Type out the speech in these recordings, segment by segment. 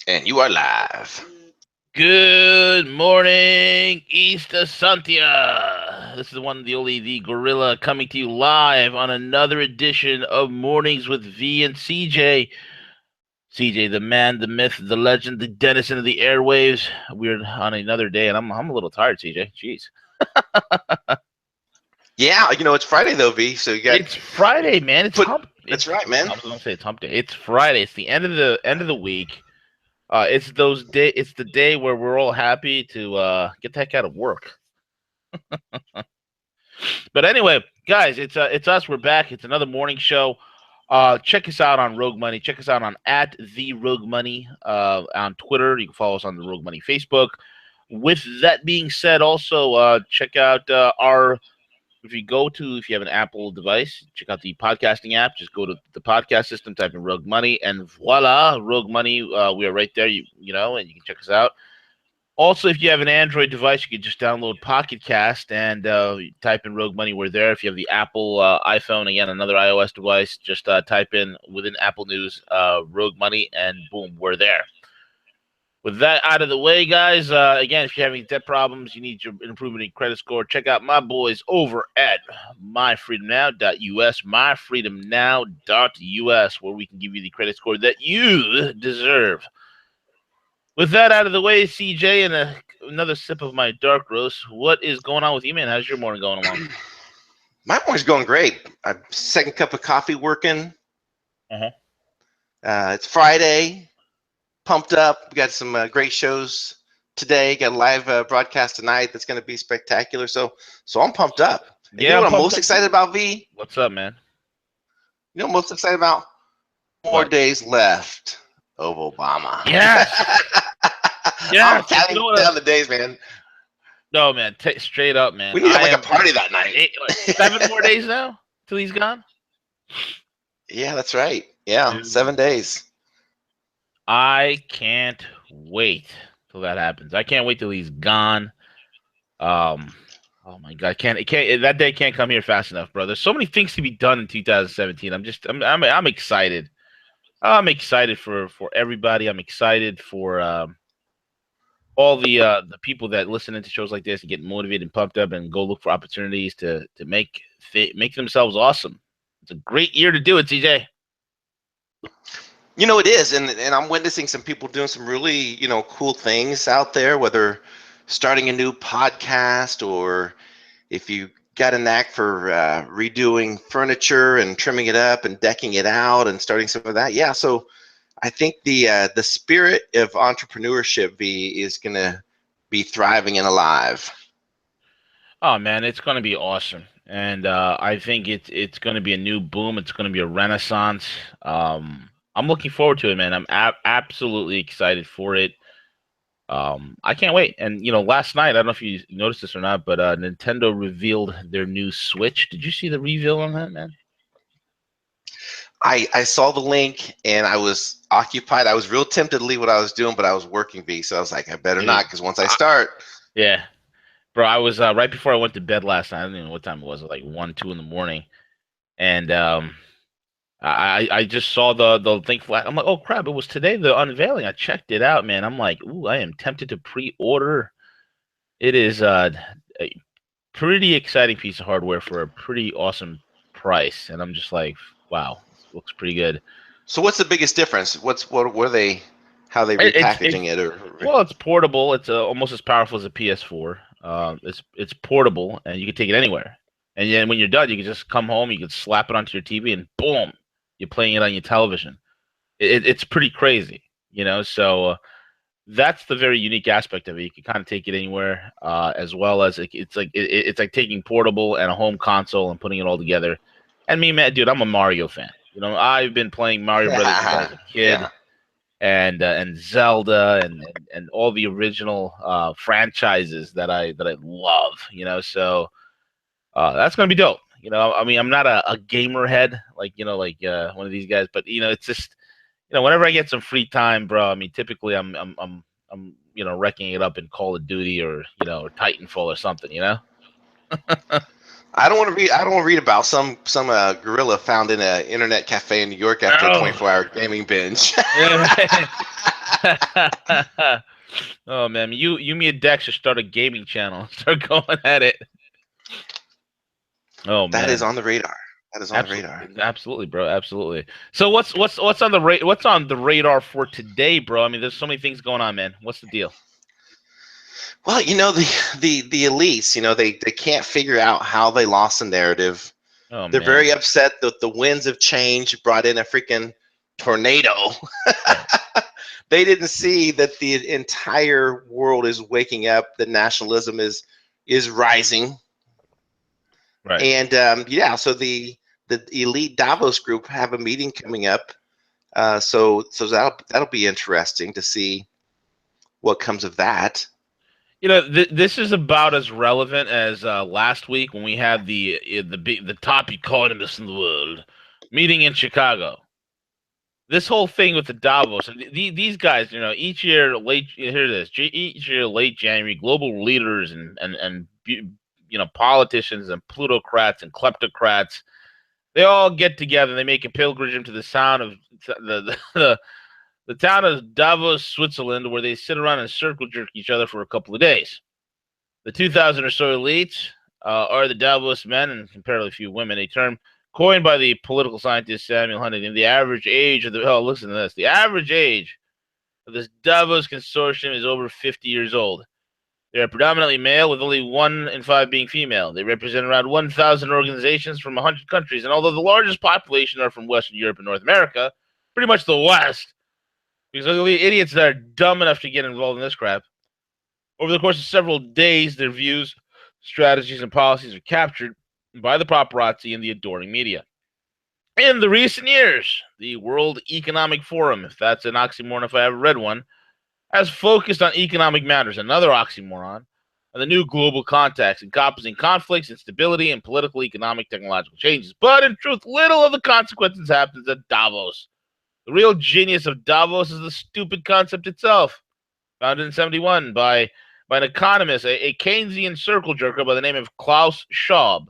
And you are live. Good morning, Easter Santia. This is the one, the only, the Gorilla coming to you live on another edition of Mornings with V and CJ. CJ, the man, the myth, the legend, the denizen of the airwaves. We're on another day, and I'm a little tired, CJ. Jeez, Yeah, it's Friday though, V. So you got it's Friday, man. It's put. hump. That's It's right, man. I was gonna say it's hump day. It's Friday. It's the end of the week. It's those day. It's the day where we're all happy to get the heck out of work. But anyway, guys, it's us. We're back. It's another morning show. Check us out on Rogue Money. Check us out on at the Rogue Money on Twitter. You can follow us on the Rogue Money Facebook. With that being said, also check out our. If you have an Apple device, check out the podcasting app. Just go to the podcast system, type in Rogue Money, and voila, Rogue Money. We are right there. And you can check us out. Also, if you have an Android device, you can just download Pocket Cast and type in Rogue Money. We're there. If you have the Apple iPhone, again, another iOS device, just type in within Apple News Rogue Money, and boom, we're there. With that out of the way, guys, again, if you're having debt problems, you need your improvement in credit score, check out my boys over at myfreedomnow.us, myfreedomnow.us, where we can give you the credit score that you deserve. With that out of the way, CJ, and another sip of my dark roast, what is going on with you, man? How's your morning going along? My morning's going great. Second cup of coffee working. Uh-huh. It's Friday. Pumped up. We got some great shows today. Got a live broadcast tonight that's going to be spectacular. So I'm pumped up. And you Yeah, know I'm what I'm pumped most up. excited about, V? What's up, man? You know what I'm most excited about? More What? days left of Obama. Yes, I'm yes. You counting know what? down the days, man. No, man. Straight up, We man. need to have I like a am party that night. 7 more days now till he's gone. Yeah, that's right. Yeah, Dude, 7 days. I can't wait till that happens. I can't wait till he's gone. Um, oh my God, it can't that day can't come here fast enough, bro. There's so many things to be done in 2017. I'm excited. I'm excited for everybody. I'm excited for all the people that listen into shows like this and get motivated and pumped up and go look for opportunities to make themselves awesome. It's a great year to do it, CJ. It is, and I'm witnessing some people doing some really cool things out there. Whether starting a new podcast or if you got a knack for redoing furniture and trimming it up and decking it out and starting some of that. Yeah, so I think the spirit of entrepreneurship V is gonna be thriving and alive. Oh man, it's going to be awesome, and I think it's going to be a new boom. It's going to be a renaissance. I'm looking forward to it, man. I'm absolutely excited for it. I can't wait. And last night, I don't know if you noticed this or not, but Nintendo revealed their new Switch. Did you see the reveal on that, man? I saw the link and I was occupied. I was real tempted to leave what I was doing, but I was working V, so I was like, I better Dude, not, because once I start, yeah, bro. I was right before I went to bed last night. I don't even know what time it was, like 1, 2 in the morning, and I just saw the thing flat. I'm like, oh crap! It was today the unveiling. I checked it out, man. I'm like, ooh, I am tempted to pre-order. It is a pretty exciting piece of hardware for a pretty awesome price, and I'm just like, wow, this looks pretty good. so what's the biggest difference? What were they? How are they It's repackaging it? Or well, it's portable. It's almost as powerful as a PS4. It's portable, and you can take it anywhere. And then when you're done, you can just come home. You can slap it onto your TV, and boom, you're playing it on your television. It's pretty crazy, So that's the very unique aspect of it. You can kind of take it anywhere, as well as it's like taking portable and a home console and putting it all together. And me, man, dude, I'm a Mario fan. I've been playing Mario Brothers since I was a kid, yeah, and Zelda and all the original franchises that I love. So that's gonna be dope. I mean, I'm not a gamer head like one of these guys, but it's just whenever I get some free time, bro. I mean, typically I'm wrecking it up in Call of Duty or or Titanfall or something. I don't want to read. I don't want to read about some gorilla found in an internet cafe in New York after a Oh, 24-hour gaming binge. yeah, man. Oh man, you me and Dex should start a gaming channel. Start going at it. Oh That is man. on the radar. That is on the radar. Absolutely, bro. Absolutely. So what's on the what's on the radar for today, bro? I mean, there's so many things going on, man. What's the deal? Well, the elites, they can't figure out how they lost the narrative. Oh They're man. very upset that the winds of change brought in a freaking tornado. Right. They didn't see that the entire world is waking up, that nationalism is rising. Right. And yeah, so the elite Davos group have a meeting coming up. So that'll be interesting to see what comes of that. You know, this is about as relevant as last week when we had the top economists in the world meeting in Chicago. This whole thing with the Davos and these guys, you know, each year late here this each year late January, global leaders and you know politicians and plutocrats and kleptocrats, they all get together. And they make a pilgrimage to the sound of the town of Davos, Switzerland, where they sit around and circle jerk each other for a couple of days. The 2,000 or so elites are the Davos men and comparatively few women, a term coined by the political scientist Samuel Huntington. The average age of listen to this. The average age of this Davos consortium is over 50 years old. They are predominantly male, with only 1 in 5 being female. They represent around 1,000 organizations from 100 countries, and although the largest population are from Western Europe and North America, pretty much the West, because the idiots that are dumb enough to get involved in this crap. Over the course of several days, their views, strategies, and policies are captured by the paparazzi and the adoring media. In the recent years, the World Economic Forum, if that's an oxymoron if I ever read one, has focused on economic matters, another oxymoron, and the new global context, encompassing conflicts, instability, and political, economic, technological changes. But in truth, little of the consequences happens at Davos. The real genius of Davos is the stupid concept itself, founded in 71 by an economist, a Keynesian circle jerker by the name of Klaus Schwab.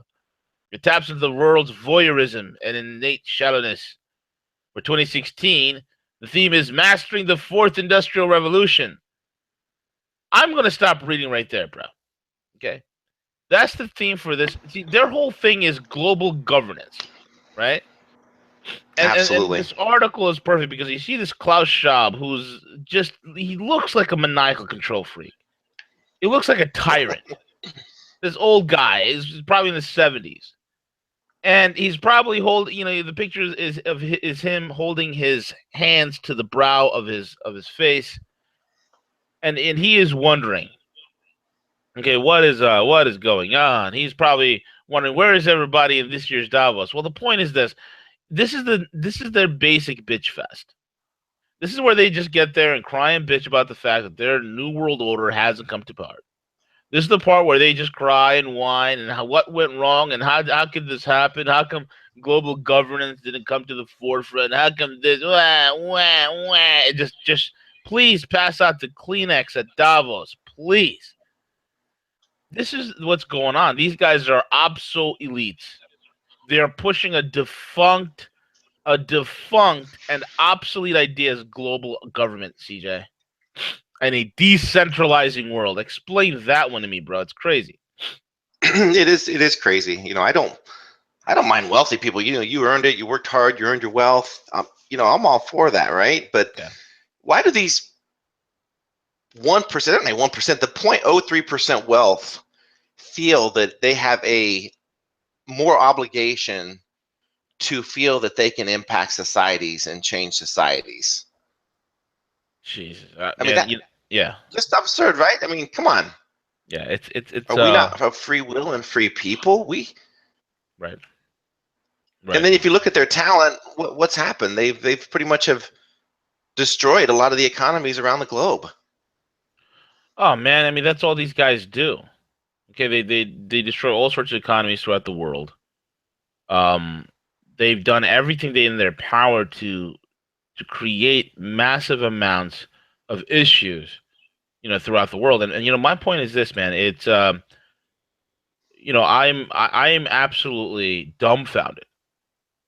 It taps into the world's voyeurism and innate shallowness. For 2016, the theme is Mastering the Fourth Industrial Revolution. I'm going to stop reading right there, bro. Okay? That's the theme for this. See, their whole thing is global governance, right? And Absolutely. this article is perfect because you see this Klaus Schwab, who's just, he looks like a maniacal control freak. He looks like a tyrant. This old guy is probably in the 70s. And he's probably holding, you know, the picture is him holding his hands to the brow of his face, and he is wondering, okay, what is going on? He's probably wondering, where is everybody in this year's Davos? Well, the point is this: this is their basic bitch fest. This is where they just get there and cry and bitch about the fact that their new world order hasn't come to power. This is the part where they just cry and whine and what went wrong and how could this happen? How come global governance didn't come to the forefront? How come this? Wah, wah, wah. Just please pass out the Kleenex at Davos, please. This is what's going on. These guys are obso elites. They are pushing a defunct and obsolete idea as global government, CJ, and a decentralizing world. Explain that one to me, bro. It's crazy. It is crazy. I don't mind wealthy people. You earned it. You worked hard. You earned your wealth. I'm all for that, right? But Yeah. why do these 1%, not 1%, the 0.03% wealth feel that they have a more obligation to feel that they can impact societies and change societies? Jesus, I mean, man, that yeah, just absurd, right? I mean, come on. yeah, it's Are we not a free will and free people? right, And right. then if you look at their talent, what's happened? They've pretty much have destroyed a lot of the economies around the globe. Oh man, I mean that's all these guys do. Okay, they destroy all sorts of economies throughout the world. Um, they've done everything they in their power to create massive amounts of issues, you know, throughout the world. And you know, my point is this, man. It's you know, I am absolutely dumbfounded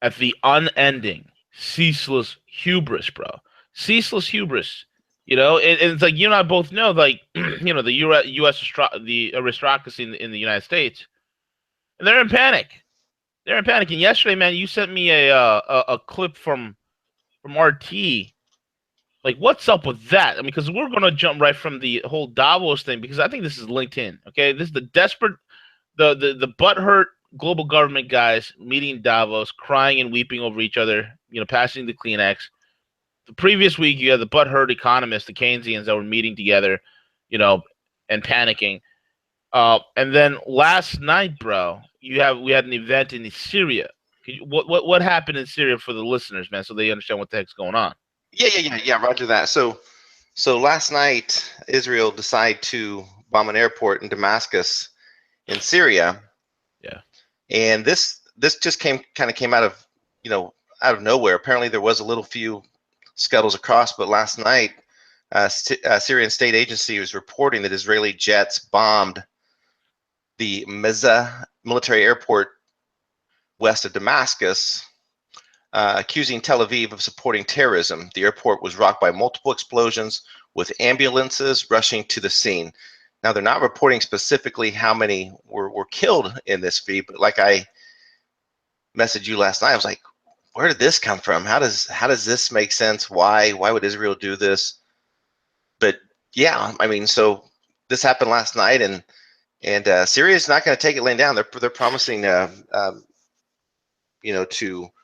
at the unending, ceaseless hubris, bro. Ceaseless hubris. And it's like you and I both know, like, the U.S. the aristocracy in the United States, and they're in panic. They're in panic. And yesterday, man, you sent me a clip from RT. Like, what's up with that? I mean, because we're gonna jump right from the whole Davos thing, because I think this is linked in. Okay, this is the desperate, the butthurt global government guys meeting in Davos, crying and weeping over each other. Passing the Kleenex. The previous week, you had the butthurt economists, the Keynesians, that were meeting together, and panicking. And then last night, bro, we had an event in Syria. What happened in Syria for the listeners, man, so they understand what the heck's going on? Yeah. Roger that. So last night, Israel decided to bomb an airport in Damascus in Syria. Yeah. And this just came out of nowhere. Apparently, there was a little few scuttles across, but last night, Syrian state agency was reporting that Israeli jets bombed the Meza military airport west of Damascus, accusing Tel Aviv of supporting terrorism. The airport was rocked by multiple explosions, with ambulances rushing to the scene. Now, they're not reporting specifically how many were killed in this feed, but like I messaged you last night, I was like, where did this come from? How does this make sense? Why would Israel do this? But yeah, I mean, so this happened last night, and Syria is not going to take it laying down. They're promising to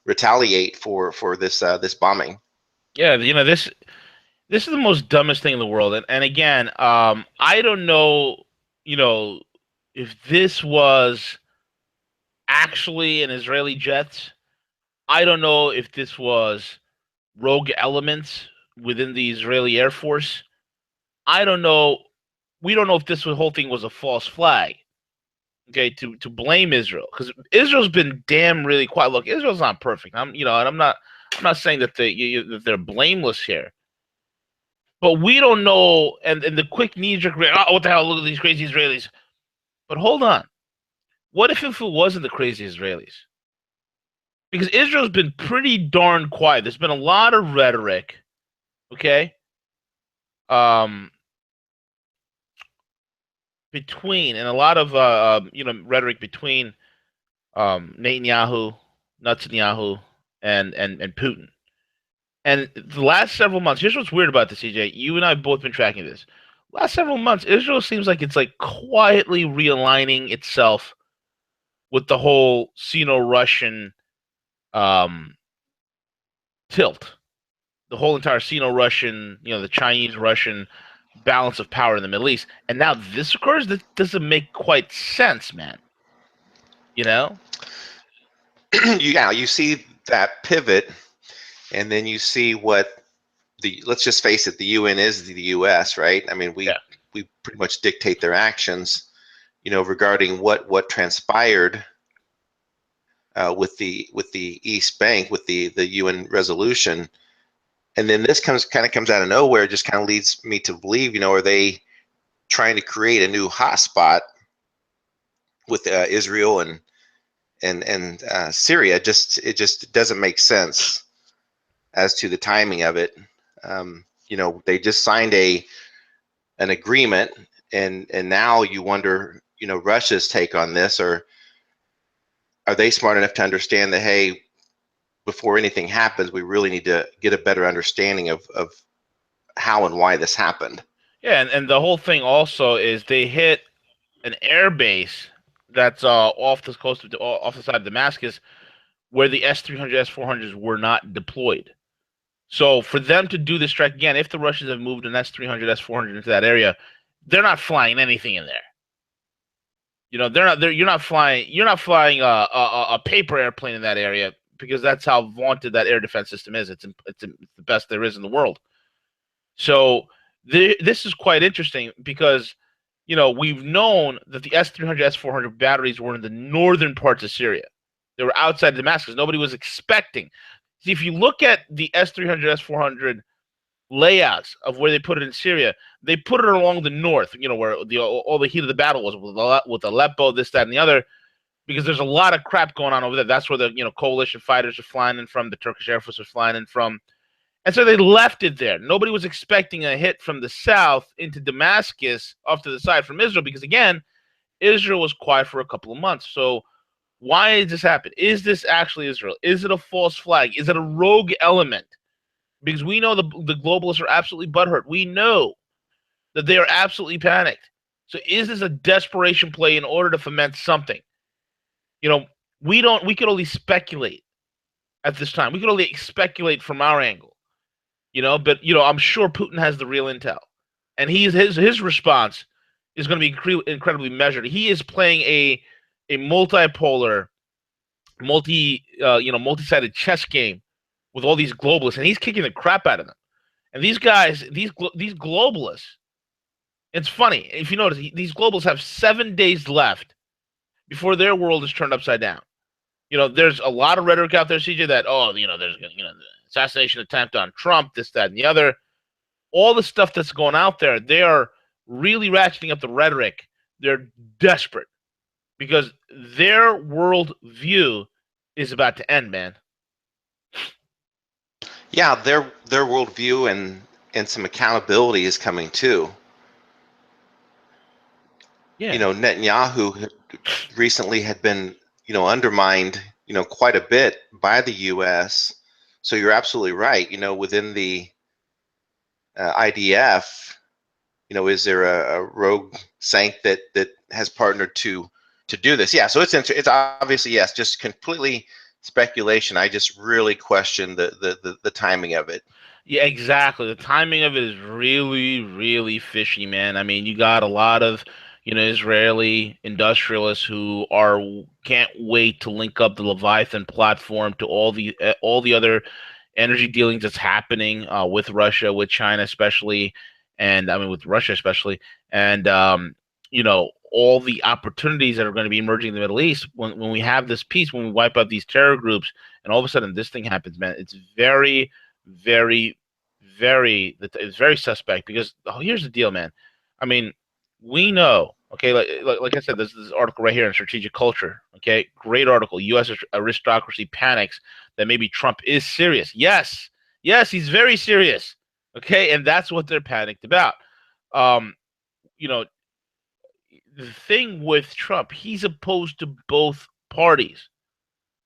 retaliate for this bombing. Yeah, this is the most dumbest thing in the world. And again, I don't know, if this was actually an Israeli jet. I don't know if this was rogue elements within the Israeli Air Force. I don't know. We don't know if this whole thing was a false flag. Okay, to blame Israel, because Israel's been damn really quiet. Look, Israel's not perfect. And I'm not saying that that they're blameless here. But we don't know, and the quick knee-jerk reaction, what the hell, look at these crazy Israelis. But hold on. What if it wasn't the crazy Israelis? Because Israel's been pretty darn quiet. There's been a lot of rhetoric, okay? Between, and a lot of rhetoric between Netanyahu, and Putin. And the last several months, here's what's weird about this, CJ. You and I have both been tracking this. Last several months, Israel seems like it's like quietly realigning itself with the whole Sino-Russian tilt. The whole entire Sino-Russian, the Chinese-Russian balance of power in the Middle East. And now this occurs, that doesn't make quite sense, man. Yeah, you see that pivot, and then you see what let's just face it, the UN is the US, right? I mean, we pretty much dictate their actions, regarding what transpired with the East Bank, with the UN resolution. And then this comes out of nowhere, just kind of leads me to believe, are they trying to create a new hotspot with Israel and Syria? It just doesn't make sense as to the timing of it. They just signed an agreement, and now you wonder, Russia's take on this, or are they smart enough to understand that, hey, before anything happens, we really need to get a better understanding of how and why this happened. Yeah, and the whole thing also is they hit an air base that's off the coast of off the side of Damascus, where the S-300, S-400s were not deployed. So for them to do this strike again, if the Russians have moved an S-300, S-400 into that area, they're not flying anything in there. They're not. You're not flying. You're not flying a paper airplane in that area, because that's how vaunted that air defense system is. It's the best there is in the world. So this is quite interesting, because we've known that the S-300, S-400 batteries were in the northern parts of Syria. They were outside Damascus. Nobody was expecting. See, if you look at the S-300, S-400 layouts of where they put it in Syria, they put it along the north, where all the heat of the battle was, with Aleppo, this, that, and the other, because there's a lot of crap going on over there. That's where the coalition fighters are flying in from, the Turkish Air Force are flying in from. And so they left it there. Nobody was expecting a hit from the south into Damascus off to the side from Israel because, again, Israel was quiet for a couple of months. So why did this happen? Is this actually Israel? Is it a false flag? Is it a rogue element? Because we know the globalists are absolutely butthurt. We know that they are absolutely panicked. So is this a desperation play in order to foment something? We could only speculate at this time. We could only speculate from our angle. But I'm sure Putin has the real intel. And his response is going to be incredibly measured. He is playing a multipolar, multi-sided chess game with all these globalists, and he's kicking the crap out of them. And these guys, these globalists, it's funny if you notice, these globalists have 7 days left before their world is turned upside down. There's a lot of rhetoric out there, CJ, that there's the assassination attempt on Trump, this, that, and the other. All the stuff that's going out there, they are really ratcheting up the rhetoric. They're desperate because their world view is about to end, man. Yeah, their worldview and some accountability is coming too. Yeah. Netanyahu recently had been, undermined, quite a bit by the U.S. So you're absolutely right. Within the IDF, is there a rogue sank that has partnered to do this? Yeah. So it's obviously, yes, just completely speculation. I just really question the timing of it. Yeah, exactly. The timing of it is really, really fishy, man. I mean, you got a lot of, Israeli industrialists who can't wait to link up the Leviathan platform to all the other energy dealings that's happening with Russia, with China especially, and I mean with Russia especially, and all the opportunities that are going to be emerging in the Middle East when we have this peace, when we wipe out these terror groups, and all of a sudden this thing happens, man. It's very, very, it's very suspect because here's the deal, man. I mean, we know, okay, like I said, this article right here in Strategic Culture, okay, great article. U.S. aristocracy panics that maybe Trump is serious. Yes, he's very serious, okay, and that's what they're panicked about. The thing with Trump, he's opposed to both parties.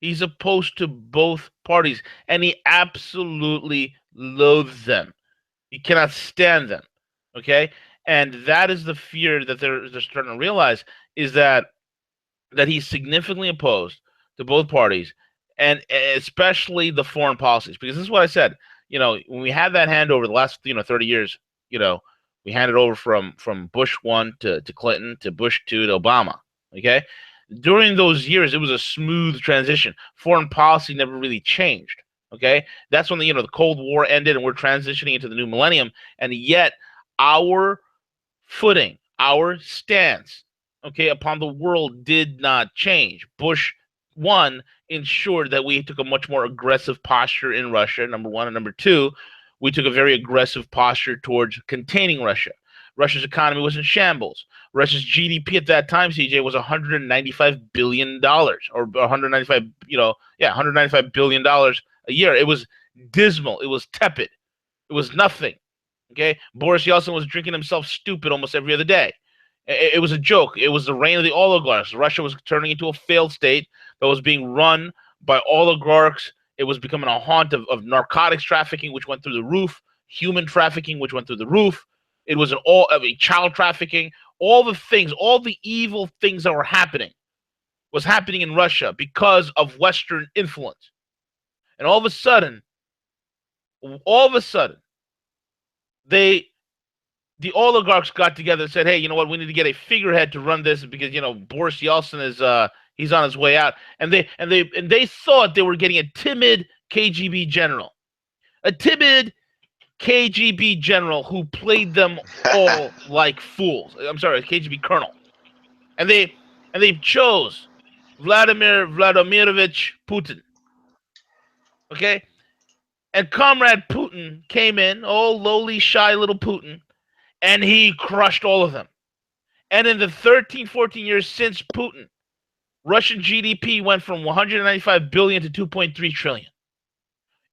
He's opposed to both parties, and he absolutely loathes them. He cannot stand them. Okay, and that is the fear that they're starting to realize is that he's significantly opposed to both parties, and especially the foreign policies. Because this is what I said. When we had that handover the last 30 years, we handed over from Bush 1 to Clinton to Bush 2 to Obama. Okay, during those years, it was a smooth transition. Foreign policy never really changed. Okay, that's when the Cold War ended and we're transitioning into the new millennium, and yet our footing, our stance, okay, upon the world did not change. Bush 1 ensured that we took a much more aggressive posture in Russia, number one, and number two, we took a very aggressive posture towards containing Russia. Russia's economy was in shambles. Russia's GDP at that time, CJ, was $195 billion, or 195, $195 billion a year. It was dismal. It was tepid. It was nothing. Okay, Boris Yeltsin was drinking himself stupid almost every other day. It was a joke. It was the reign of the oligarchs. Russia was turning into a failed state that was being run by oligarchs. It was becoming a haunt of narcotics trafficking, which went through the roof, human trafficking, which went through the roof. It was child trafficking. All the things, all the evil things that were happening was happening in Russia because of Western influence. And all of a sudden, the oligarchs got together and said, "Hey, you know what? We need to get a figurehead to run this because Boris Yeltsin is he's on his way out." And they thought they were getting a timid KGB general, who played them all like fools. I'm sorry, a KGB colonel, and they chose Vladimir Vladimirovich Putin. Okay, and Comrade Putin came in, oh lowly, shy little Putin, and he crushed all of them. And in the 13, 14 years since Putin, Russian GDP went from 195 billion to 2.3 trillion.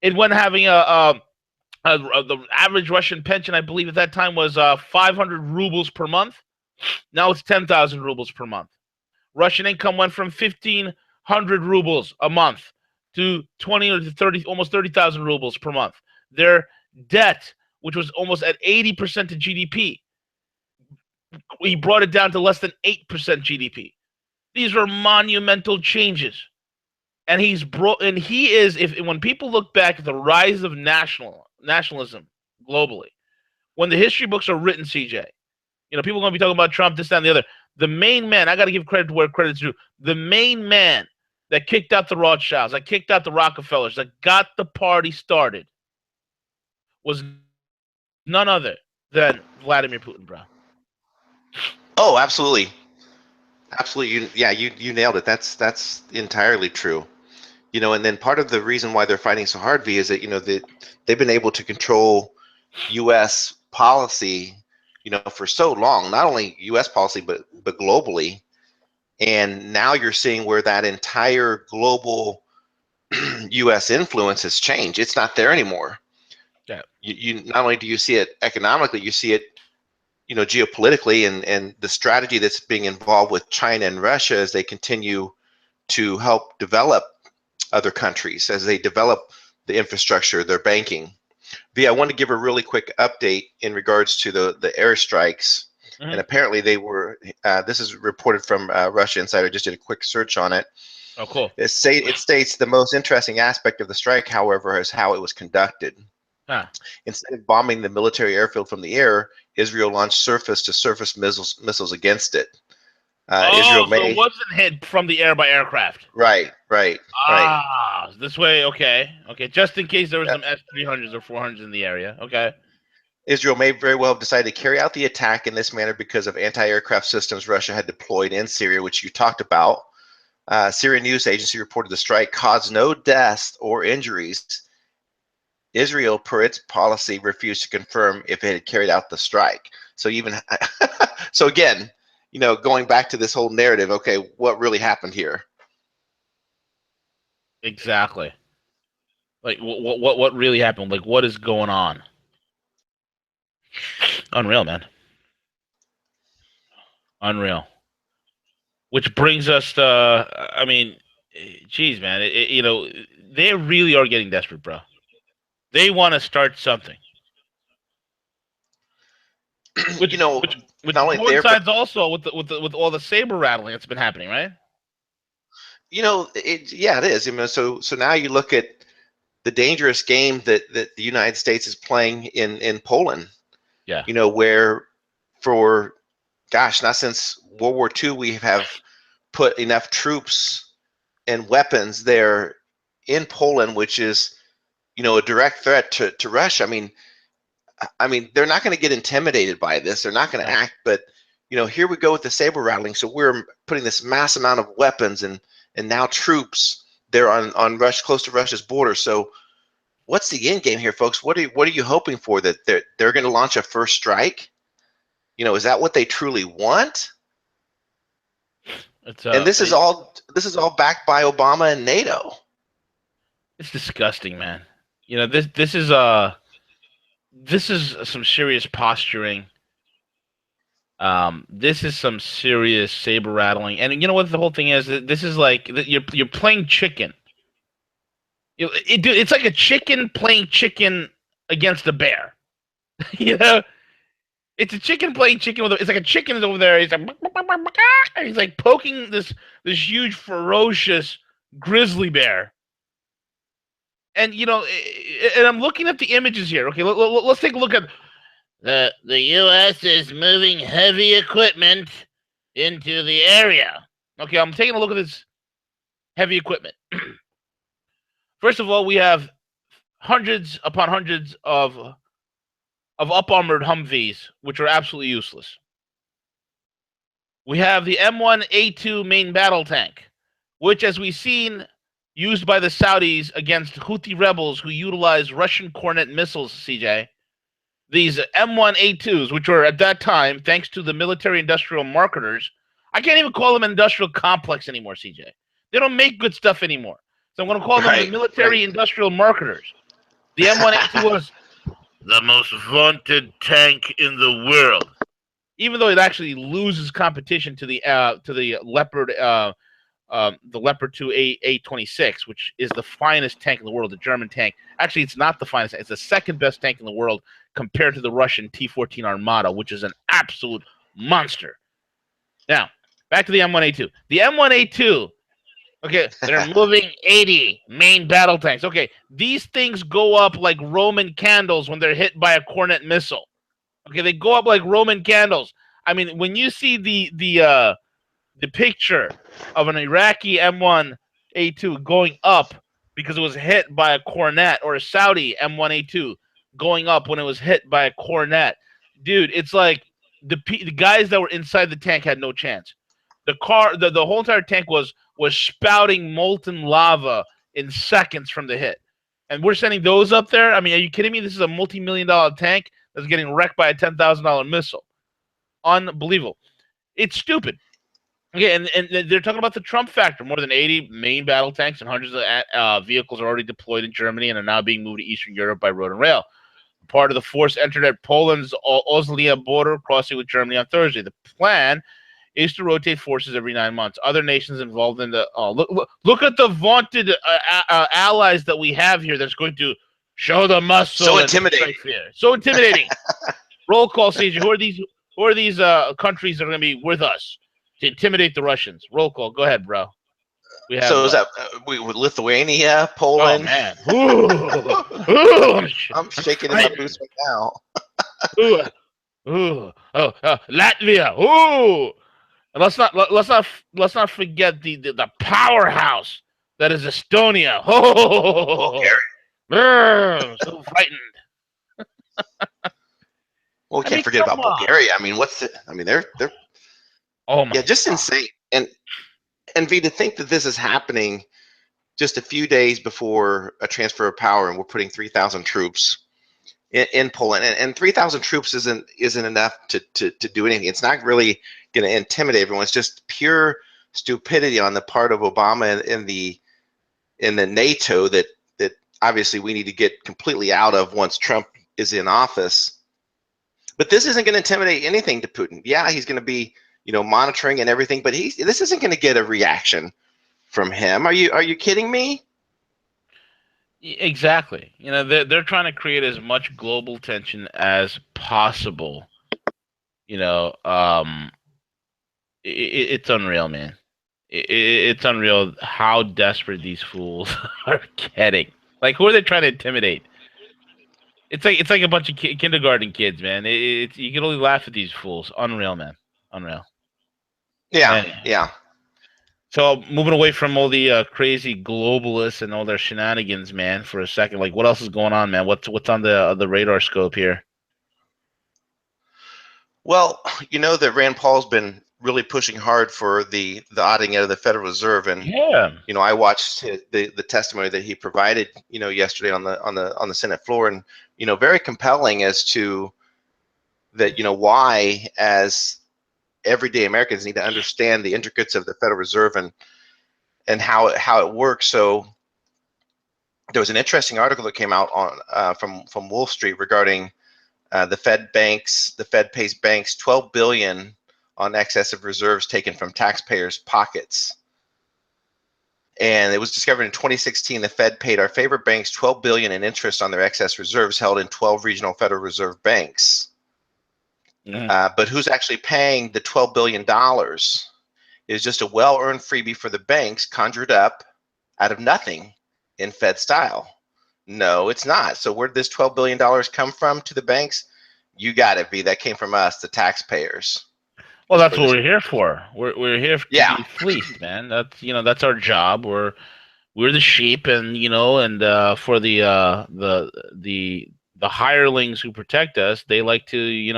It went having a The average Russian pension, I believe, at that time was 500 rubles per month. Now it's 10,000 rubles per month. Russian income went from 1,500 rubles a month to 20 or 30, almost 30,000 rubles per month. Their debt, which was almost at 80% of GDP, he brought it down to less than 8% GDP. These are monumental changes. And he is, if when people look back at the rise of nationalism globally, when the history books are written, CJ, people are going to be talking about Trump, this, that, and the other. The main man, I got to give credit to where credit's due. The main man that kicked out the Rothschilds, that kicked out the Rockefellers, that got the party started was none other than Vladimir Putin, bro. Oh, absolutely. Absolutely. You nailed it. That's entirely true. And then part of the reason why they're fighting so hard, V, is that, they've been able to control U.S. policy, for so long, not only U.S. policy, but globally. And now you're seeing where that entire global U.S. influence has changed. It's not there anymore. Yeah. You not only do you see it economically, you see it, geopolitically, and the strategy that's being involved with China and Russia as they continue to help develop other countries, as they develop the infrastructure, their banking. V, I want to give a really quick update in regards to the airstrikes. Mm-hmm. And apparently they were, this is reported from Russia Insider, just did a quick search on it. Oh, cool. It states the most interesting aspect of the strike, however, is how it was conducted. Huh. Instead of bombing the military airfield from the air, Israel launched surface-to-surface missiles against it. Israel so it wasn't hit from the air by aircraft. Right. This way, okay. Just in case there was some S-300s or 400s in the area, okay. Israel may very well have decided to carry out the attack in this manner because of anti-aircraft systems Russia had deployed in Syria, which you talked about. Syrian news agency reported the strike caused no deaths or injuries. Israel, per its policy, refused to confirm if it had carried out the strike. So so again, going back to this whole narrative, okay, what really happened here? Exactly. Like what really happened? Like, what is going on? Unreal, man. Unreal. Which brings us to, I mean, geez, man, they really are getting desperate, bro. They want to start something. Which coincides also with all the saber rattling that's been happening, right? It is. So now you look at the dangerous game that the United States is playing in Poland. Yeah. Where for, not since World War II, we have put enough troops and weapons there in Poland, which is, a direct threat to Russia. I mean, they're not going to get intimidated by this. They're not going to act, but here we go with the saber rattling. So we're putting this mass amount of weapons and now troops there on close to Russia's border. So what's the end game here, folks? What are you hoping for? That they're going to launch a first strike? Is that what they truly want? And this is all backed by Obama and NATO. It's disgusting, man. This is some serious posturing. This is some serious saber rattling, and you know what the whole thing is? This is like you're playing chicken. It's like a chicken playing chicken against a bear. It's a chicken playing chicken it's like a chicken is over there. He's like poking this huge ferocious grizzly bear. And and I'm looking at the images here. Okay, let's take a look at the U.S. is moving heavy equipment into the area. Okay, I'm taking a look at this heavy equipment. First of all, we have hundreds upon hundreds of up-armored Humvees, which are absolutely useless. We have the M1A2 main battle tank, which, as we've seen, used by the Saudis against Houthi rebels who utilize Russian Kornet missiles, CJ. These M1A2s, which were at that time, thanks to the military-industrial marketers, I can't even call them an industrial complex anymore, CJ. They don't make good stuff anymore. So I'm going to call them the military-industrial marketers. The M1A2 was the most vaunted tank in the world. Even though it actually loses competition to the Leopard the Leopard 2 A26, which is the finest tank in the world, the German tank. Actually, it's not the finest. It's the second best tank in the world compared to the Russian T-14 Armata, which is an absolute monster. Now, back to the M1A2. The M1A2, okay, they're moving 80 main battle tanks. Okay, these things go up like Roman candles when they're hit by a Cornet missile. Okay, they go up like Roman candles. I mean, when you see the picture of an Iraqi M1A2 going up because it was hit by a Cornet, or a Saudi M1A2 going up when it was hit by a Cornet, dude, it's like the guys that were inside the tank had no chance. The whole entire tank was spouting molten lava in seconds from the hit, and we're sending those up there. I mean, are you kidding me? This is a multi-million-dollar tank that's getting wrecked by a $10,000 missile. Unbelievable. It's stupid. Okay, and they're talking about the Trump factor. More than 80 main battle tanks and hundreds of vehicles are already deployed in Germany and are now being moved to Eastern Europe by road and rail. Part of the force entered at Poland's Oslia border, crossing with Germany on Thursday. The plan is to rotate forces every 9 months. Other nations involved in the look at the vaunted allies that we have here. That's going to show the muscle. So intimidating. So intimidating. Roll call, CJ. Who are these countries that are going to be with us to intimidate the Russians? Roll call. Go ahead, bro. We have, so is that with Lithuania, Poland? Oh man, ooh, I'm shaking in my boots right now. Latvia. Ooh, and let's not forget the powerhouse that is Estonia. Oh, so frightened. Well, we can't forget about Bulgaria. I mean, they're oh my, just insane. And V, to think that this is happening just a few days before a transfer of power, and we're putting 3,000 troops in Poland, and 3,000 troops isn't enough to do anything. It's not really going to intimidate everyone. It's just pure stupidity on the part of Obama and the NATO that obviously we need to get completely out of once Trump is in office. But this isn't going to intimidate anything to Putin. Yeah, he's going to be monitoring and everything, but this isn't going to get a reaction from him. Are you kidding me? Exactly. They're trying to create as much global tension as possible. It's unreal, man. It's unreal how desperate these fools are getting. Like, who are they trying to intimidate? It's like a bunch of kindergarten kids, man. You can only laugh at these fools. Unreal, man. Unreal. Yeah. So moving away from all the crazy globalists and all their shenanigans, man, for a second, like, what else is going on, man? What's on the radar scope here? Well, that Rand Paul's been really pushing hard for the auditing out of the Federal Reserve, and I watched the testimony that he provided, yesterday on the Senate floor, and very compelling as to that, why, as everyday Americans, need to understand the intricacies of the Federal Reserve and how it works. So there was an interesting article that came out on from Wall Street regarding the Fed pays banks $12 billion on excessive reserves taken from taxpayers' pockets. And it was discovered in 2016 the Fed paid our favorite banks $12 billion in interest on their excess reserves held in 12 regional Federal Reserve banks. But who's actually paying the $12 billion is just a well-earned freebie for the banks, conjured up out of nothing in Fed style. No, it's not. So where did this $12 billion come from to the banks? You got it, V. That came from us, the taxpayers. Well, that's what we're here for. We're here to be fleeced, man. That's our job. We're the sheep, and for the hirelings who protect us, they like to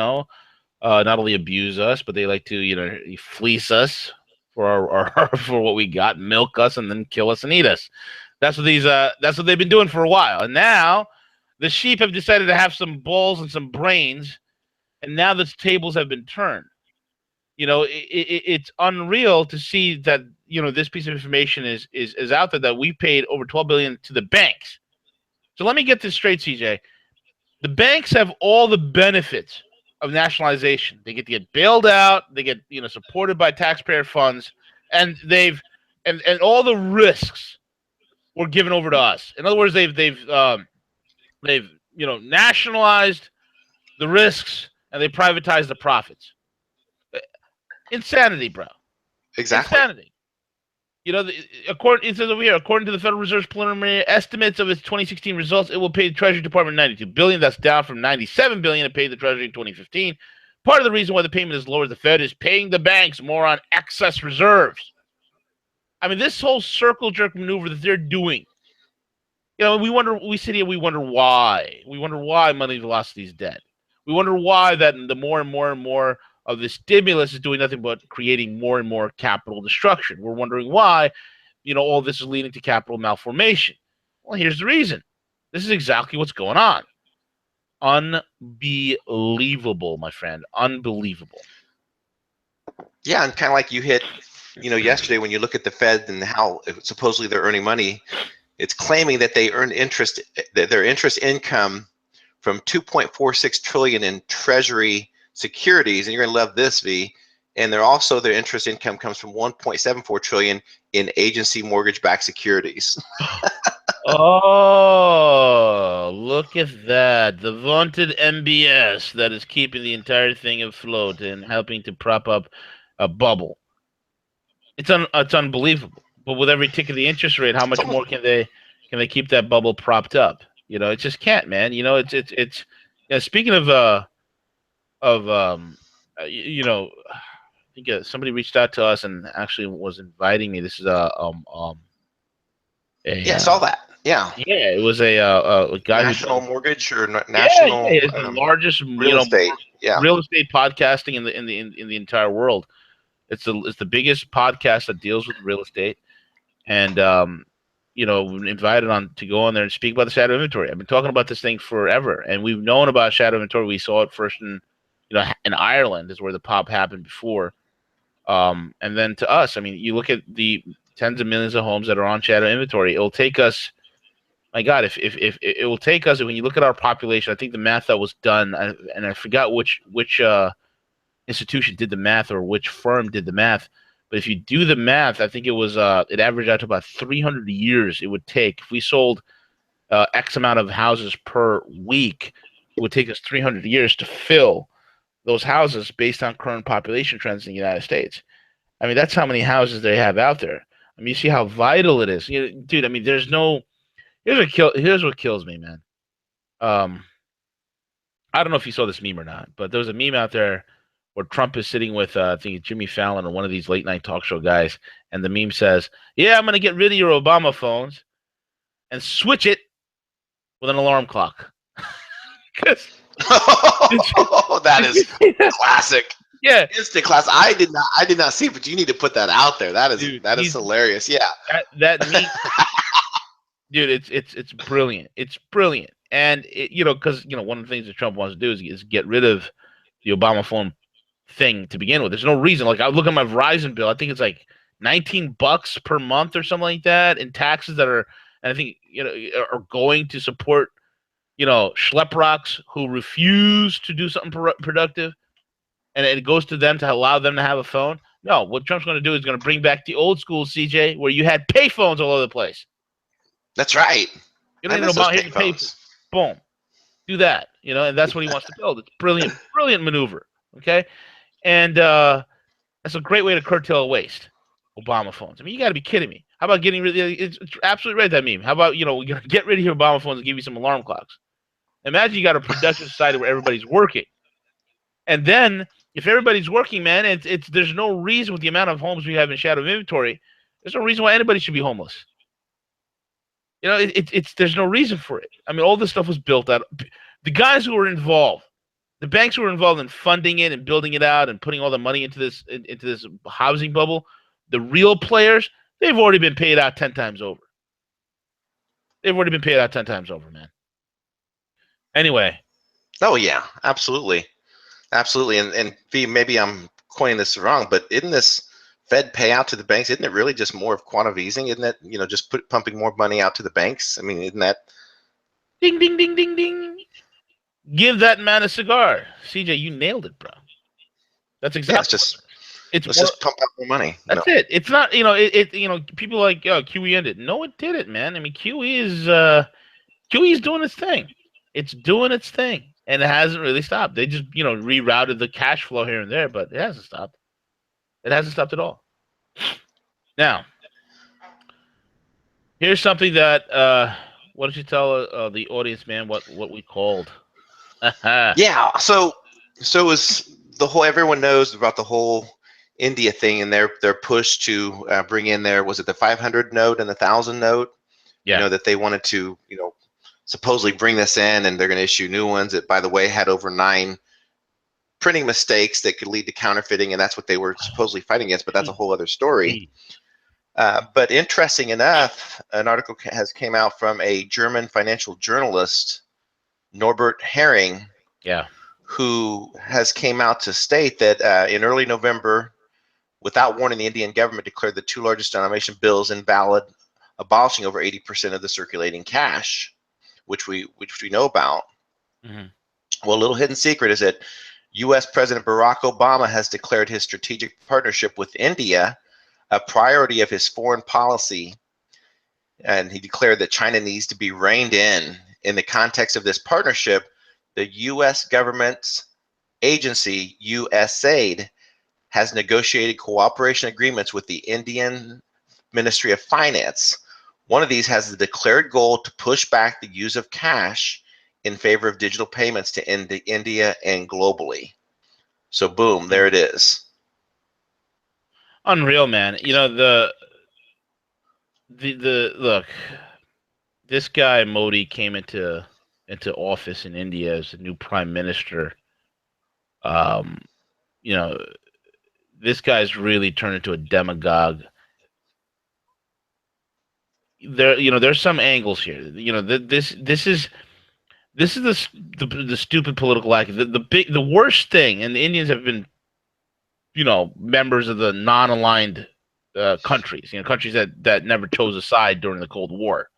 not only abuse us, but they like to fleece us for our for what we got, milk us, and then kill us and eat us. That's what they've been doing for a while, and now the sheep have decided to have some balls and some brains, and now the tables have been turned. It's unreal to see that this piece of information is out there, that we paid over $12 billion to the banks. So let me get this straight, CJ. The banks have all the benefits of nationalization. They get to get bailed out. They get supported by taxpayer funds, and and all the risks were given over to us. In other words, they've nationalized the risks and they privatized the profits. Insanity, bro. Exactly. Insanity. It says over here, according to the Federal Reserve's preliminary estimates of its 2016 results, it will pay the Treasury Department $92 billion. That's down from $97 billion it paid the Treasury in 2015. Part of the reason why the payment is lower is the Fed is paying the banks more on excess reserves. I mean, this whole circle jerk maneuver that they're doing. We sit here, we wonder why. We wonder why money velocity is dead. We wonder why that the more and more and more of the stimulus is doing nothing but creating more and more capital destruction. We're wondering why, all this is leading to capital malformation. Well, here's the reason. This is exactly what's going on. Unbelievable, my friend. Unbelievable. Yeah, and kind of like you hit, yesterday when you look at the Fed and how supposedly they're earning money, it's claiming that they earn interest, that their interest income from 2.46 trillion in Treasury securities, and you're going to love this, V. And their interest income comes from 1.74 trillion in agency mortgage-backed securities. Oh, look at that. The vaunted MBS that is keeping the entire thing afloat and helping to prop up a bubble. It's unbelievable. But with every tick of the interest rate, how much more can they keep that bubble propped up? It just can't, man. It's speaking of I think somebody reached out to us and actually was inviting me. This is yeah, I saw that. Yeah, it was a guy national mortgage or national. Yeah, it's the largest real estate. Real estate podcasting in the entire world. It's the biggest podcast that deals with real estate, and invited on to go on there and speak about the shadow inventory. I've been talking about this thing forever, and we've known about shadow inventory. We saw it first in Ireland, is where the pop happened before, and then to us. I mean, you look at the tens of millions of homes that are on shadow inventory. It'll take us. My God, if it will take us, when you look at our population, I think the math that was done, and I forgot which institution did the math or which firm did the math, but if you do the math, I think it averaged out to about 300 years it would take. If we sold X amount of houses per week, it would take us 300 years to fill those houses based on current population trends in the United States. I mean, that's how many houses they have out there. I mean, you see how vital it is. Dude, I mean, here's what kills me, man. I don't know if you saw this meme or not, but there was a meme out there where Trump is sitting with I think Jimmy Fallon or one of these late night talk show guys, and the meme says, "Yeah, I'm going to get rid of your Obama phones and switch it with an alarm clock." That is classic. Yeah, instant class. I did not see, but you need to put that out there. That is hilarious. Yeah, that meme. Dude, it's brilliant. It's brilliant, and because one of the things that Trump wants to do is get rid of the Obama phone thing to begin with. There's no reason. Like, I look at my Verizon bill. I think it's like $19 per month or something like that in taxes that are, and I think are going to support schleprocks who refuse to do something productive, and it goes to them to allow them to have a phone. No, what Trump's going to do is going to bring back the old school, CJ, where you had pay phones all over the place. That's right. You don't need about here to pay. Boom, do that. And that's what he wants to build. It's brilliant, brilliant maneuver. Okay, and that's a great way to curtail waste. Obama phones. I mean, you got to be kidding me. How about getting rid of it's absolutely right, that meme. How about get rid of your Obama phones and give you some alarm clocks? Imagine you got a productive society where everybody's working, and then if everybody's working, man, there's no reason with the amount of homes we have in shadow inventory. There's no reason why anybody should be homeless. There's no reason for it. I mean, all this stuff was built out. The guys who were involved, the banks who were involved in funding it and building it out and putting all the money into this housing bubble, the real players, they've already been paid out 10 times over. They've already been paid out 10 times over, man. Anyway. Oh yeah, absolutely, absolutely. And V, maybe I'm coining this wrong, but isn't this Fed payout to the banks, isn't it really just more of quantitative easing? Isn't that, just pumping more money out to the banks? I mean, isn't that? Ding, ding, ding, ding, ding. Give that man a cigar. CJ, you nailed it, bro. That's Yeah, let's exactly what just it's let's more. just pump out more money. That's it. It's not, people like, oh, QE ended. No, it didn't, man. I mean, QE is doing its thing. It's doing its thing, and it hasn't really stopped. They just, rerouted the cash flow here and there, but it hasn't stopped. It hasn't stopped at all. Now, here's something that why don't you tell the audience, man, what we called? Yeah. So is the whole, everyone knows about the whole India thing and their push to bring in their, was it the 500 note and the 1,000 note? Yeah. That they wanted to supposedly bring this in, and they're going to issue new ones that, by the way, had over 9 printing mistakes that could lead to counterfeiting, and that's what they were supposedly fighting against. But that's a whole other story. But interesting enough, an article has came out from a German financial journalist, Norbert Herring, Yeah. who has came out to state that in early November, without warning, the Indian government declared the 2 largest denomination bills invalid, abolishing over 80% of the circulating cash, which we know about. Mm-hmm. Well, a little hidden secret is that U.S. President Barack Obama has declared his strategic partnership with India a priority of his foreign policy, and he declared that China needs to be reined in. In the context of this partnership, the U.S. government's agency, USAID, has negotiated cooperation agreements with the Indian Ministry of Finance. One of these has the declared goal to push back the use of cash in favor of digital payments to India and globally. So boom, there it is. Unreal, man. The look, this guy Modi came into office in India as a new prime minister. Um, you know, this guy's really turned into a demagogue. There's some angles here. This is the stupid political act. The worst thing, and the Indians have been, members of the non-aligned countries, countries that never chose a side during the Cold War.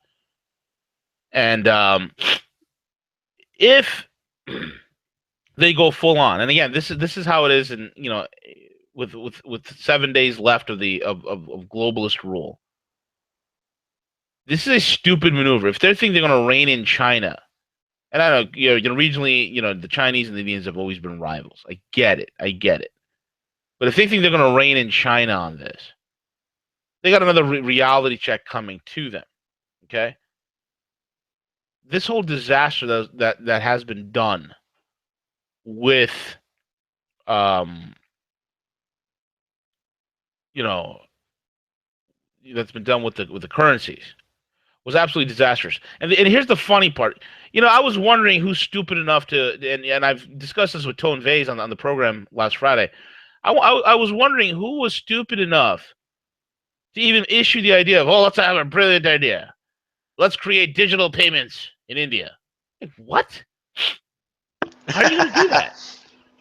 And if they go full on, and again, this is how it is, and with 7 days left of globalist rule, this is a stupid maneuver. If they think they're going to rein in China, and I don't know, regionally, the Chinese and the Indians have always been rivals. I get it. But if they think they're going to rein in China on this, they got another reality check coming to them. Okay, this whole disaster that has been done with, that's been done with the currencies was absolutely disastrous. And here's the funny part. I was wondering who's stupid enough to, and I've discussed this with Tone Vase on the program last Friday. I was wondering who was stupid enough to even issue the idea of, oh, let's have a brilliant idea. Let's create digital payments in India. Like, what? How are you going to do that?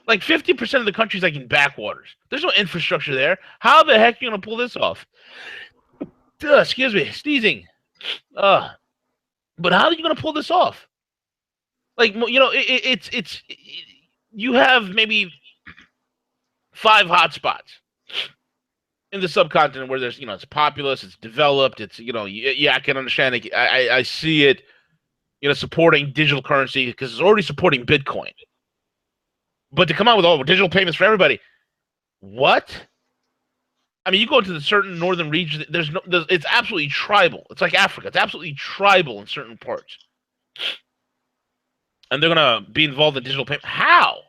Like 50% of the country's like in backwaters. There's no infrastructure there. How the heck are you going to pull this off? Excuse me, sneezing. But how are you going to pull this off? Like, it's you have maybe 5 hotspots in the subcontinent where there's, it's populous, it's developed, it's, yeah, I can understand it. I see it, supporting digital currency because it's already supporting Bitcoin. But to come out with digital payments for everybody, what? I mean, you go to the certain northern regions, it's absolutely tribal. It's like Africa. It's absolutely tribal in certain parts. And they're going to be involved in digital payment. How?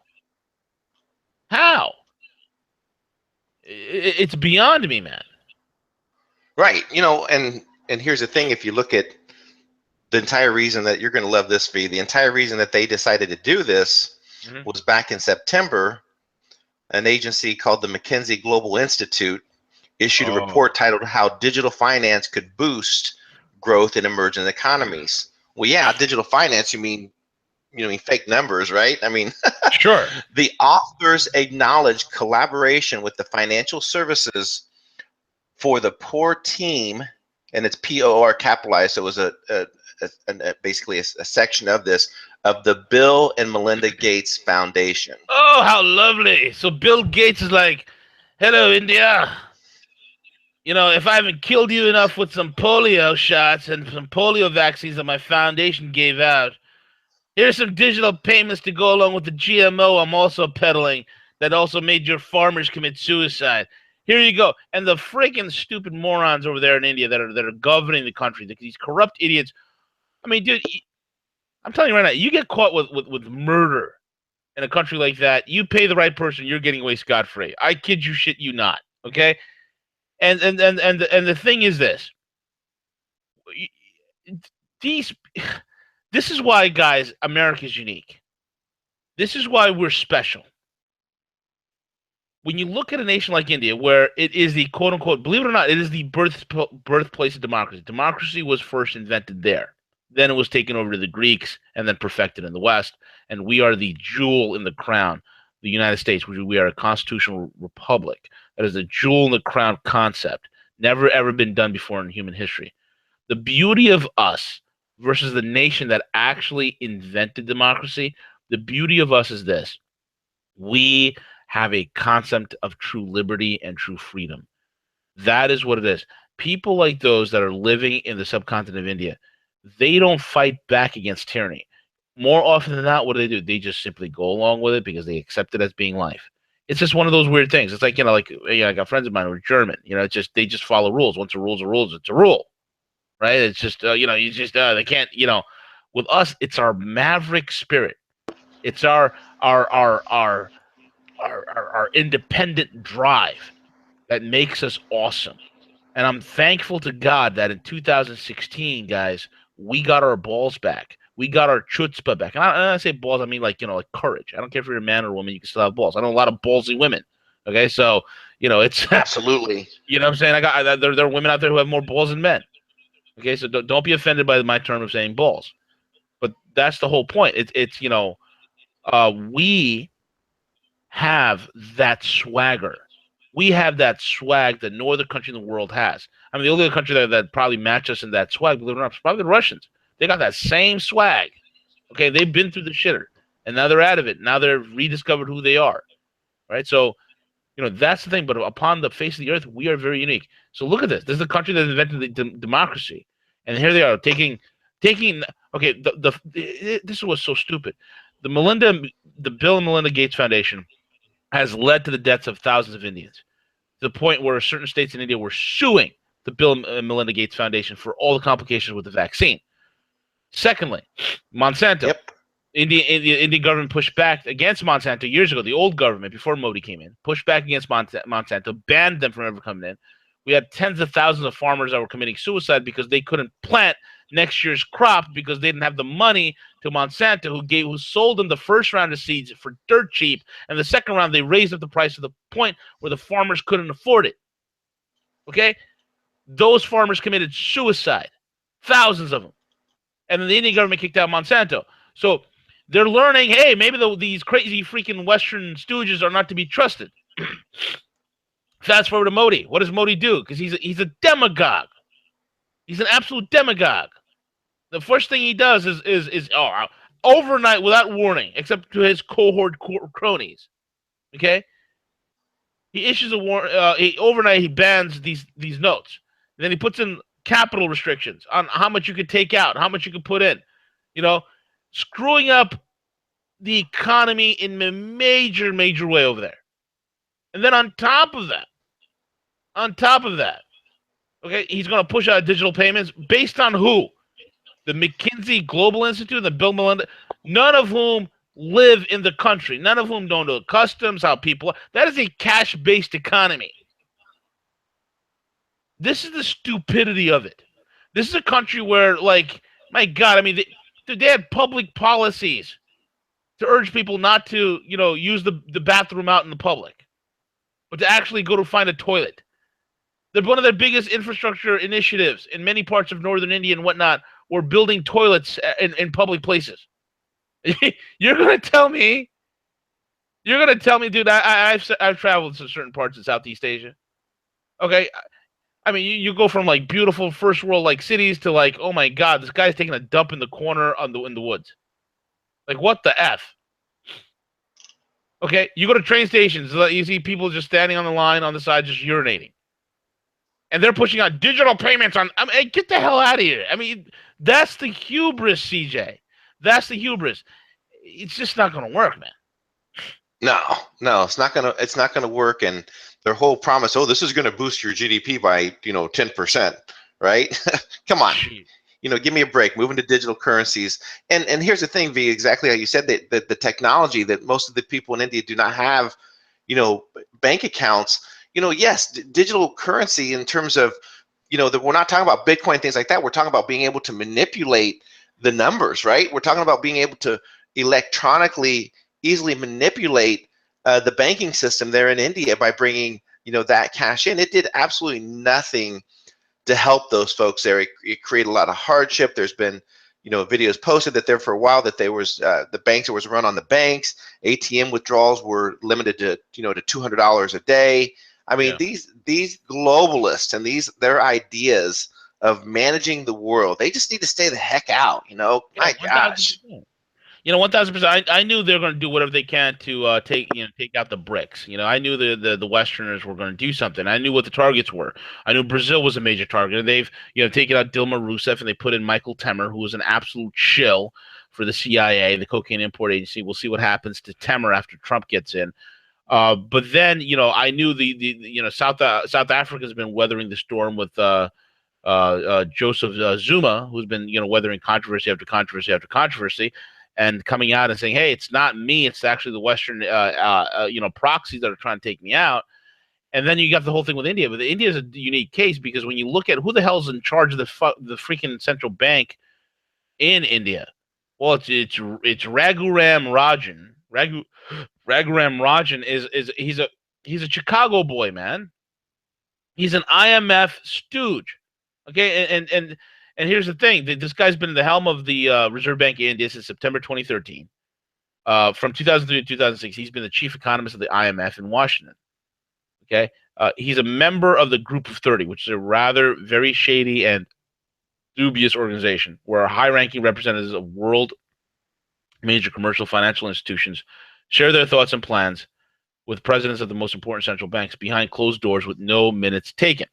It's beyond me, man. Right. And here's the thing. If you look at the entire reason that you're going to love this, V, the entire reason that they decided to do this was back in September, an agency called the McKinsey Global Institute issued a report titled How Digital Finance Could Boost Growth in Emerging Economies. Well, yeah, digital finance, you mean fake numbers, right? I mean, sure. The authors acknowledge collaboration with the financial services for the poor team, and it's POR capitalized, so it was basically a section of this, of the Bill and Melinda Gates Foundation. Oh, how lovely. So Bill Gates is like, hello, India. You know, if I haven't killed you enough with some polio shots and some polio vaccines that my foundation gave out, here's some digital payments to go along with the GMO I'm also peddling that also made your farmers commit suicide. Here you go. And the freaking stupid morons over there in India that are governing the country, these corrupt idiots. I mean, dude, I'm telling you right now, you get caught with murder in a country like that, you pay the right person, you're getting away scot free. I kid you, shit you not. Okay, and the thing is this: these, this is why, guys, America's unique. This is why we're special. When you look at a nation like India, where it is the quote unquote, believe it or not, it is the birthplace of democracy. Democracy was first invented there. Then it was taken over to the Greeks and then perfected in the West. And we are the jewel in the crown, the United States. We are a constitutional republic. That is a jewel in the crown concept. Never, ever been done before in human history. The beauty of us versus the nation that actually invented democracy, the beauty of us is this. We have a concept of true liberty and true freedom. That is what it is. People like those that are living in the subcontinent of India, they don't fight back against tyranny. More often than not, what do? They just simply go along with it because they accept it as being life. It's just one of those weird things. It's like, I got friends of mine who are German. It's just, they just follow rules. Once a rule's a rule, it's a rule, right? It's just, they can't, with us, it's our maverick spirit. It's our independent drive that makes us awesome. And I'm thankful to God that in 2016, guys, we got our balls back. We got our chutzpah back. And I say balls, I mean like courage. I don't care if you're a man or a woman, you can still have balls. I know a lot of ballsy women. Okay, so it's absolutely. You know what I'm saying? There are women out there who have more balls than men. Okay, so don't be offended by my term of saying balls. But that's the whole point. It's we have that swagger. We have that swag that no other country in the world has. I mean, the only other country that probably matches us in that swag, believe it or not, is probably the Russians. They got that same swag. Okay, they've been through the shitter, and now they're out of it. Now they've rediscovered who they are. Right? So, that's the thing. But upon the face of the earth, we are very unique. So look at this. This is a country that invented the democracy, and here they are taking. Okay, this was so stupid. The Bill and Melinda Gates Foundation has led to the deaths of thousands of Indians, to the point where certain states in India were suing the Bill and Melinda Gates Foundation for all the complications with the vaccine. Secondly, Monsanto. Yep. Indian government pushed back against Monsanto years ago. The old government, before Modi came in, pushed back against Monsanto, banned them from ever coming in. We had tens of thousands of farmers that were committing suicide because they couldn't plant next year's crop because they didn't have the money to Monsanto, who sold them the first round of seeds for dirt cheap, and the second round they raised up the price to the point where the farmers couldn't afford it. Okay? Those farmers committed suicide, thousands of them. And then the Indian government kicked out Monsanto. So they're learning, hey, maybe these crazy freaking Western stooges are not to be trusted. Fast forward to Modi. What does Modi do? Because he's a demagogue. He's an absolute demagogue. The first thing he does is overnight, without warning, except to his cohort cronies. Okay, he issues a warrant. Overnight, he bans these notes. And then he puts in capital restrictions on how much you could take out, how much you could put in. Screwing up the economy in a major way over there. And then on top of that, okay, he's going to push out digital payments based on who? The McKinsey Global Institute, the Bill Melinda, none of whom live in the country, none of whom don't know customs, how people. That is a cash-based economy. This is the stupidity of it. This is a country where, my God, I mean, they had public policies to urge people not to, use the bathroom out in the public, but to actually go to find a toilet. They're one of their biggest infrastructure initiatives in many parts of northern India and whatnot. Were building toilets in public places. You're gonna tell me, dude? I've traveled to certain parts of Southeast Asia. Okay, I mean, you go from beautiful first world cities to oh my God, this guy's taking a dump in the corner in the woods. Like, what the F? Okay, you go to train stations, you see people just standing on the line on the side just urinating. And they're pushing out digital payments on. I mean, get the hell out of here. I mean, that's the hubris, CJ. That's the hubris. It's just not going to work, man. No, it's not gonna work. And their whole promise, oh, this is gonna boost your GDP by 10%, right? Come on, Jeez. give me a break. Moving to digital currencies, and here's the thing, V, exactly how you said that the technology that most of the people in India do not have, bank accounts. Yes, digital currency in terms of, that we're not talking about Bitcoin, things like that. We're talking about being able to manipulate the numbers, right? We're talking about being able to electronically easily manipulate the banking system there in India by bringing that cash in. It did absolutely nothing to help those folks there. It created a lot of hardship. There's been videos posted that there for a while that there was the banks, that was run on the banks. ATM withdrawals were limited to to $200 a day. I mean, Yeah. these globalists and their ideas of managing the world, they just need to stay the heck out. Yeah, My gosh. 1,000%. 1,000%. I knew they were going to do whatever they can to take out the BRICS. I knew the Westerners were going to do something. I knew what the targets were. I knew Brazil was a major target. And they've taken out Dilma Rousseff and they put in Michael Temer, who was an absolute shill for the CIA, the Cocaine Import Agency. We'll see what happens to Temer after Trump gets in. But then I knew the South Africa has been weathering the storm with Joseph Zuma, who's been weathering controversy after controversy after controversy, and coming out and saying, "Hey, it's not me; it's actually the Western proxies that are trying to take me out." And then you got the whole thing with India, but India is a unique case because when you look at who the hell's in charge of the freaking central bank in India, well, it's Raghuram Rajan. Raghuram Rajan is he's a Chicago boy, man. He's an IMF stooge. Okay, and here's the thing: this guy's been in the helm of the Reserve Bank of India since September 2013. From 2003 to 2006, he's been the chief economist of the IMF in Washington. Okay, he's a member of the Group of 30, which is a rather very shady and dubious organization where high-ranking representatives of world major commercial financial institutions share their thoughts and plans with presidents of the most important central banks behind closed doors with no minutes taken.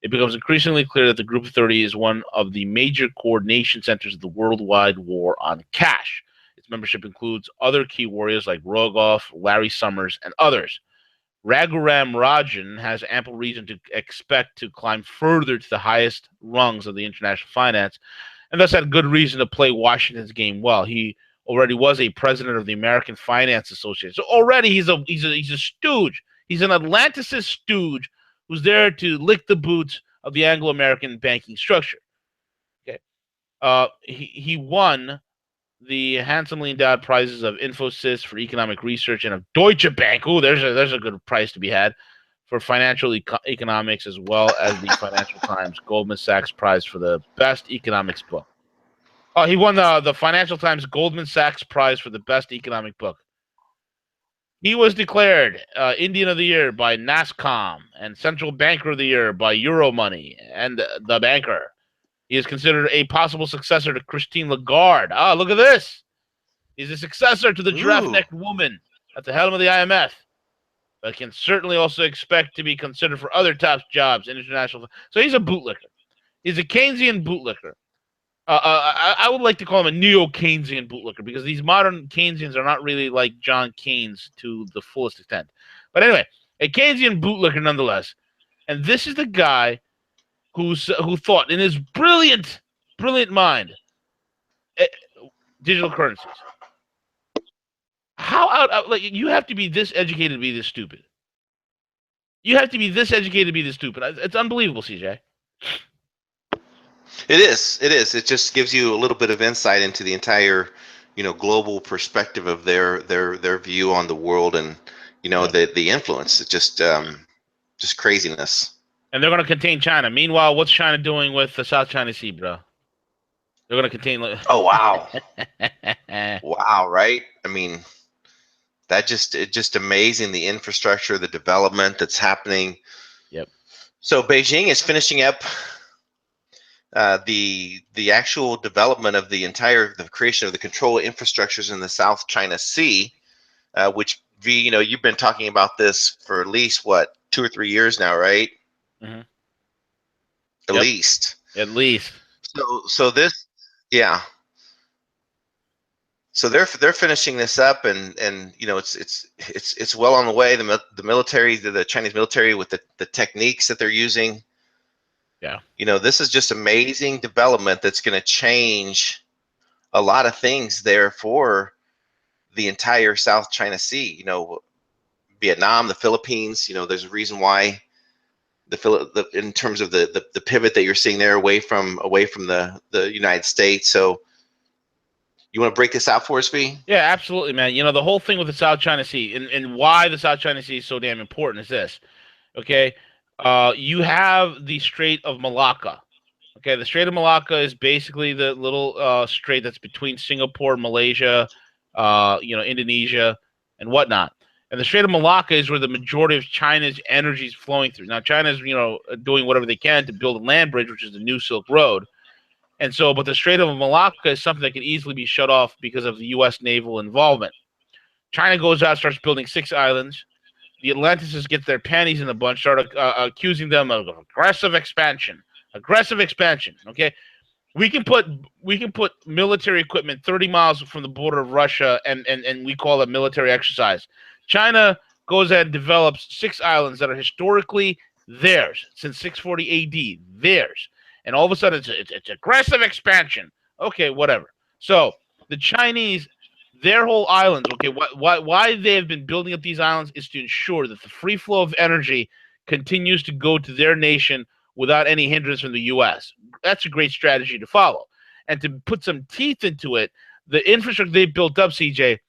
It becomes increasingly clear that the Group of 30 is one of the major coordination centers of the worldwide war on cash. Its membership includes other key warriors like Rogoff, Larry Summers, and others. Raghuram Rajan has ample reason to expect to climb further to the highest rungs of the international finance, and thus had good reason to play Washington's game well. He already was a president of the American Finance Association, so already he's a stooge. He's an Atlanticist stooge who's there to lick the boots of the Anglo-American banking structure. Okay, he won the handsomely endowed prizes of Infosys for economic research and of Deutsche Bank. Oh, there's a good prize to be had for financial economics, as well as the Financial Times Goldman Sachs Prize for the best economics book. Oh, he won the Financial Times Goldman Sachs Prize for the best economic book. He was declared Indian of the Year by NASCOM and Central Banker of the Year by Euromoney and The Banker. He is considered a possible successor to Christine Lagarde. Ah, look at this. He's a successor to the giraffe-necked woman at the helm of the IMF, but can certainly also expect to be considered for other top jobs in international. So he's a bootlicker. He's a Keynesian bootlicker. I would like to call him a neo-Keynesian bootlicker because these modern Keynesians are not really like John Keynes to the fullest extent. But anyway, a Keynesian bootlicker nonetheless. And this is the guy who thought in his brilliant mind, digital currencies. How like you have to be this educated to be this stupid. You have to be this educated to be this stupid. It's unbelievable, CJ. It is. It just gives you a little bit of insight into the entire, global perspective of their view on the world and, the influence. It's just craziness. And they're going to contain China. Meanwhile, what's China doing with the South China Sea, bro? They're going to contain. Oh wow, wow, right? I mean, it's just amazing the infrastructure, the development that's happening. Yep. So Beijing is finishing up the actual development of the creation of the control infrastructures in the South China Sea, which you've been talking about this for at least what 2 or 3 years now, right? Mm-hmm. At Yep. least. At least. So this, yeah. So they're finishing this up, and it's well on the way. The military, the Chinese military, with the techniques that they're using. Yeah. This is just amazing development that's going to change a lot of things there for the entire South China Sea. Vietnam, the Philippines. There's a reason why in terms of the pivot that you're seeing there away from the United States. So you want to break this out for us, V? Yeah, absolutely, man. The whole thing with the South China Sea and why the South China Sea is so damn important is this. Okay. You have the Strait of Malacca. Okay, the Strait of Malacca is basically the little strait that's between Singapore, Malaysia, Indonesia, and whatnot. And the Strait of Malacca is where the majority of China's energy is flowing through. Now, China's doing whatever they can to build a land bridge, which is the New Silk Road. And so, but the Strait of Malacca is something that can easily be shut off because of the U.S. naval involvement. China goes out, starts building 6 islands. The Atlantists get their panties in a bunch, start accusing them of aggressive expansion. Aggressive expansion. Okay, we can put military equipment 30 miles from the border of Russia, and we call it military exercise. China goes ahead and develops 6 islands that are historically theirs since 640 A.D. Theirs, and all of a sudden it's aggressive expansion. Okay, whatever. So the Chinese, their whole islands. Okay, why they have been building up these islands is to ensure that the free flow of energy continues to go to their nation without any hindrance from the U.S. That's a great strategy to follow. And to put some teeth into it, the infrastructure they built up, CJ,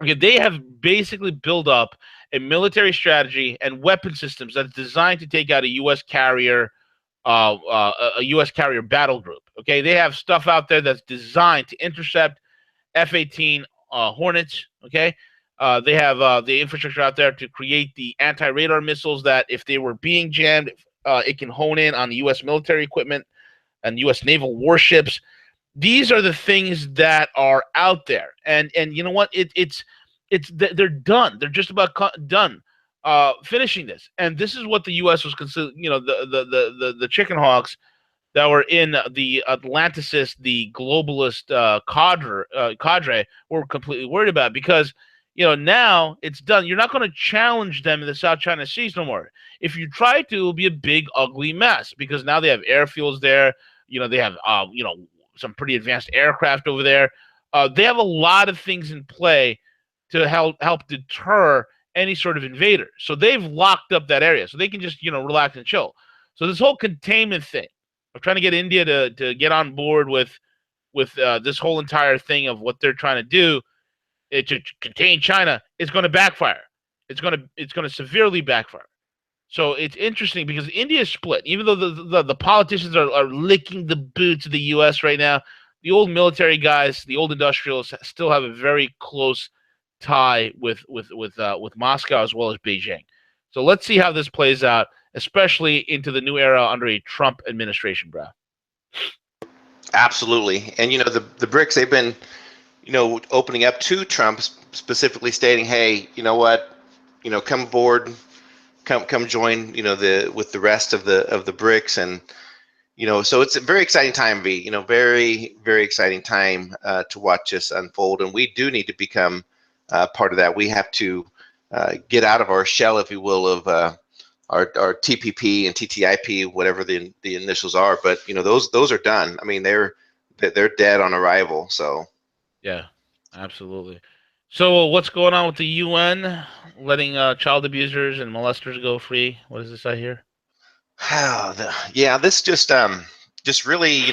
okay, they have basically built up a military strategy and weapon systems that's designed to take out a U.S. carrier, a U.S. carrier battle group. Okay, they have stuff out there that's designed to intercept F-18 Hornets. Okay, they have the infrastructure out there to create the anti-radar missiles that, if they were being jammed, it can hone in on the U.S. military equipment and U.S. naval warships. These are the things that are out there, and you know what? They're done. They're just about done finishing this, and this is what the U.S. was considered. The chicken hawks that were in the Atlanticists, the globalist cadre, were completely worried about, because now it's done. You're not going to challenge them in the South China Seas no more. If you try to, it'll be a big ugly mess, because now they have airfields there. They have some pretty advanced aircraft over there. They have a lot of things in play to help deter any sort of invader. So they've locked up that area, so they can just relax and chill. So this whole containment thing of trying to get India to get on board with this whole entire thing of what they're trying to do to contain China is going to backfire. It's going to severely backfire. So it's interesting because India is split. Even though the politicians are licking the boots of the U.S. right now, the old military guys, the old industrialists, still have a very close tie with Moscow as well as Beijing. So let's see how this plays out, especially into the new era under a Trump administration, bro. Absolutely. And the BRICS, they've been opening up to Trump, specifically stating, hey, you know what, come aboard, come join with the rest of the BRICS. And so it's a very exciting time, V. Very, very exciting time to watch this unfold. And we do need to become part of that. We have to get out of our shell, if you will, of our TPP and TTIP, whatever the initials are. But those are done. I mean, they're dead on arrival. So yeah, absolutely. So what's going on with the UN letting child abusers and molesters go free? What is this I hear? Yeah, this just really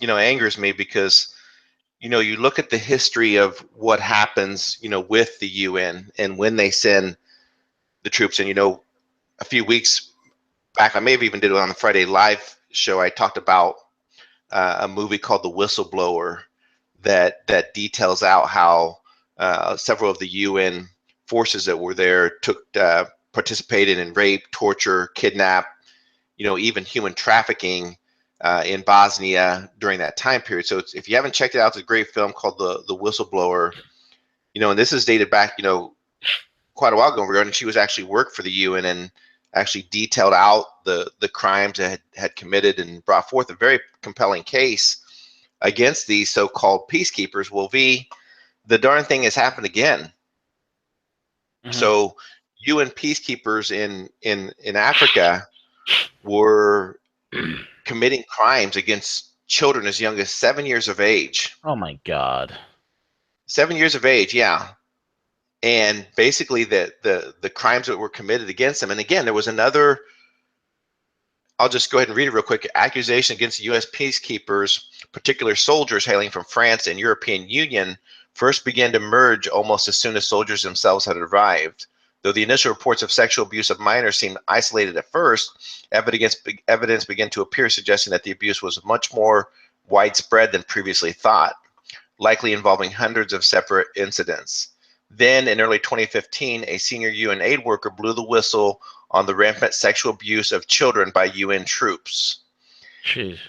angers me, because you look at the history of what happens with the UN and when they send the troops. And a few weeks back, I may have even did it on the Friday live show, I talked about a movie called The Whistleblower that details out how several of the UN forces that were there participated in rape, torture, kidnap, even human trafficking in Bosnia during that time period. So if you haven't checked it out, it's a great film called The Whistleblower. And this is dated back, quite a while ago regarding she was actually worked for the UN and actually detailed out the crimes that had committed and brought forth a very compelling case against these so-called peacekeepers. Well, the darn thing has happened again. So UN peacekeepers in Africa were committing crimes against children as young as 7 years of age. Oh my God. 7 years of age, yeah. And basically the crimes that were committed against them. And again, there was another, I'll just go ahead and read it real quick. Accusation against the U.S. peacekeepers, particular soldiers hailing from France and European Union, first began to emerge almost as soon as soldiers themselves had arrived. Though the initial reports of sexual abuse of minors seemed isolated at first, evidence began to appear suggesting that the abuse was much more widespread than previously thought, likely involving hundreds of separate incidents. Then, in early 2015, a senior UN aid worker blew the whistle on the rampant sexual abuse of children by UN troops. Jeez.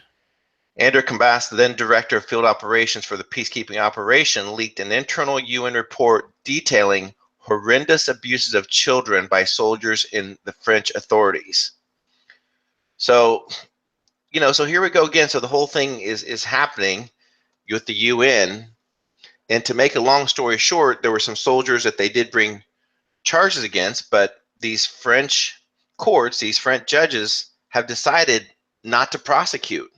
Andrew Kambas, the then director of field operations for the peacekeeping operation, leaked an internal UN report detailing horrendous abuses of children by soldiers in the French authorities. So, so here we go again. So the whole thing is happening with the UN. And to make a long story short, there were some soldiers that they did bring charges against, but these French courts, these French judges have decided not to prosecute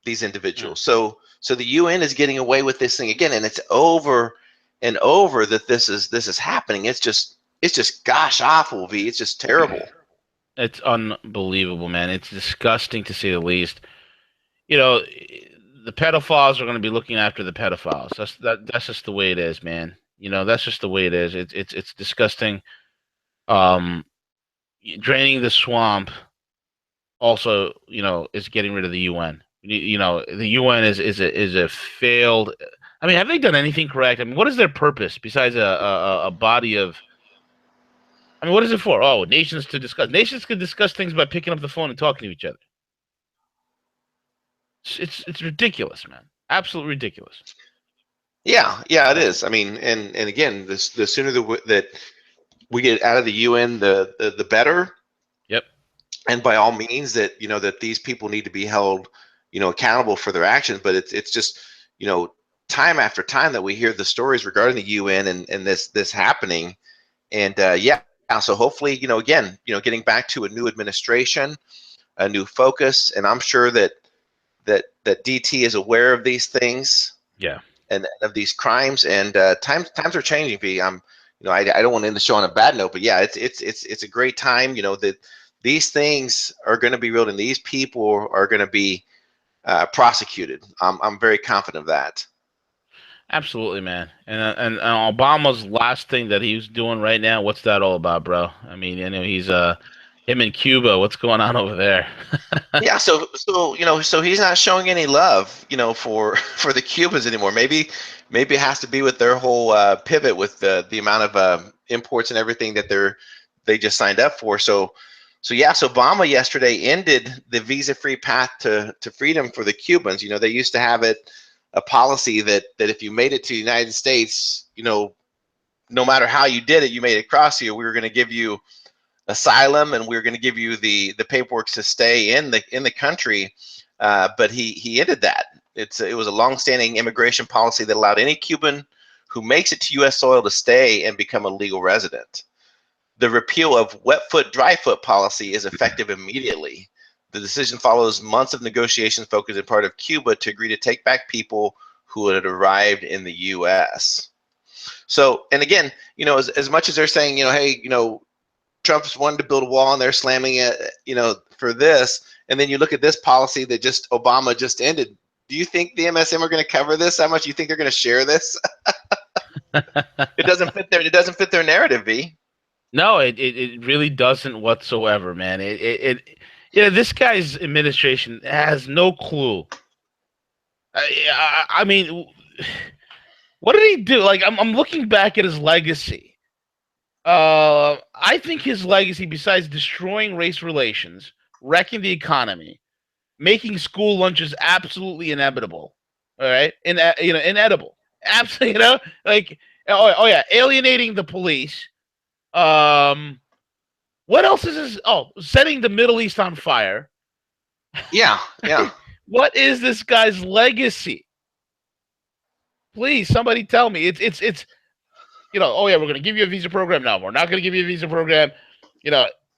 these individuals. So the UN is getting away with this thing again, and it's over and over that this is happening. It's just gosh awful, V. It's just terrible. It's unbelievable, man. It's disgusting to say the least. The pedophiles are going to be looking after the pedophiles. That's just the way it is, man. That's just the way it is. It's disgusting. Draining the swamp also, is getting rid of the UN. The UN is a failed. I mean, have they done anything correct? I mean, what is their purpose besides a body of? I mean, what is it for? Oh, nations to discuss. Nations could discuss things by picking up the phone and talking to each other. It's ridiculous, man. Absolutely ridiculous. Yeah, it is. I mean, and again, the sooner that we get out of the UN, the better. Yep. And by all means, that that these people need to be held, accountable for their actions. But it's just, time after time that we hear the stories regarding the UN and this happening. And yeah, so hopefully, again, getting back to a new administration, a new focus, and I'm sure that DT is aware of these things. Yeah. And of these crimes, and times are changing. V, I don't want to end the show on a bad note, but yeah, it's a great time. That these things are going to be real, and these people are going to be prosecuted. I'm very confident of that. Absolutely, man. And Obama's last thing that he's doing right now, what's that all about, bro? I mean, he's him in Cuba. What's going on over there? Yeah, so so he's not showing any love, for the Cubans anymore. Maybe it has to be with their whole pivot with the amount of imports and everything that they just signed up for. So yeah, so Obama yesterday ended the visa-free path to freedom for the Cubans. They used to have a policy that if you made it to the United States, no matter how you did it, you made it across here, we were going to give you asylum, and we were going to give you the paperwork to stay in the country. But he ended that. It was a long-standing immigration policy that allowed any Cuban who makes it to U.S. soil to stay and become a legal resident. The repeal of wet foot, dry foot policy is effective immediately. The decision follows months of negotiations focused in part of Cuba to agree to take back people who had arrived in the U.S. So, and again, as much as they're saying, hey, Trump's wanted to build a wall and they're slamming it, for this, and then you look at this policy that Obama just ended. Do you think the MSM are going to cover this? How much do you think they're going to share this? It doesn't fit their narrative, V. No, it really doesn't whatsoever, man. This guy's administration has no clue. I mean, what did he do? Like, I'm looking back at his legacy. I think his legacy, besides destroying race relations, wrecking the economy, making school lunches absolutely inevitable. All right, inedible. Absolutely, like oh yeah, alienating the police. What else is this? Oh, setting the Middle East on fire. Yeah, yeah. What is this guy's legacy? Please, somebody tell me. It's oh yeah, we're gonna give you a visa program. No, we're not gonna give you a visa program.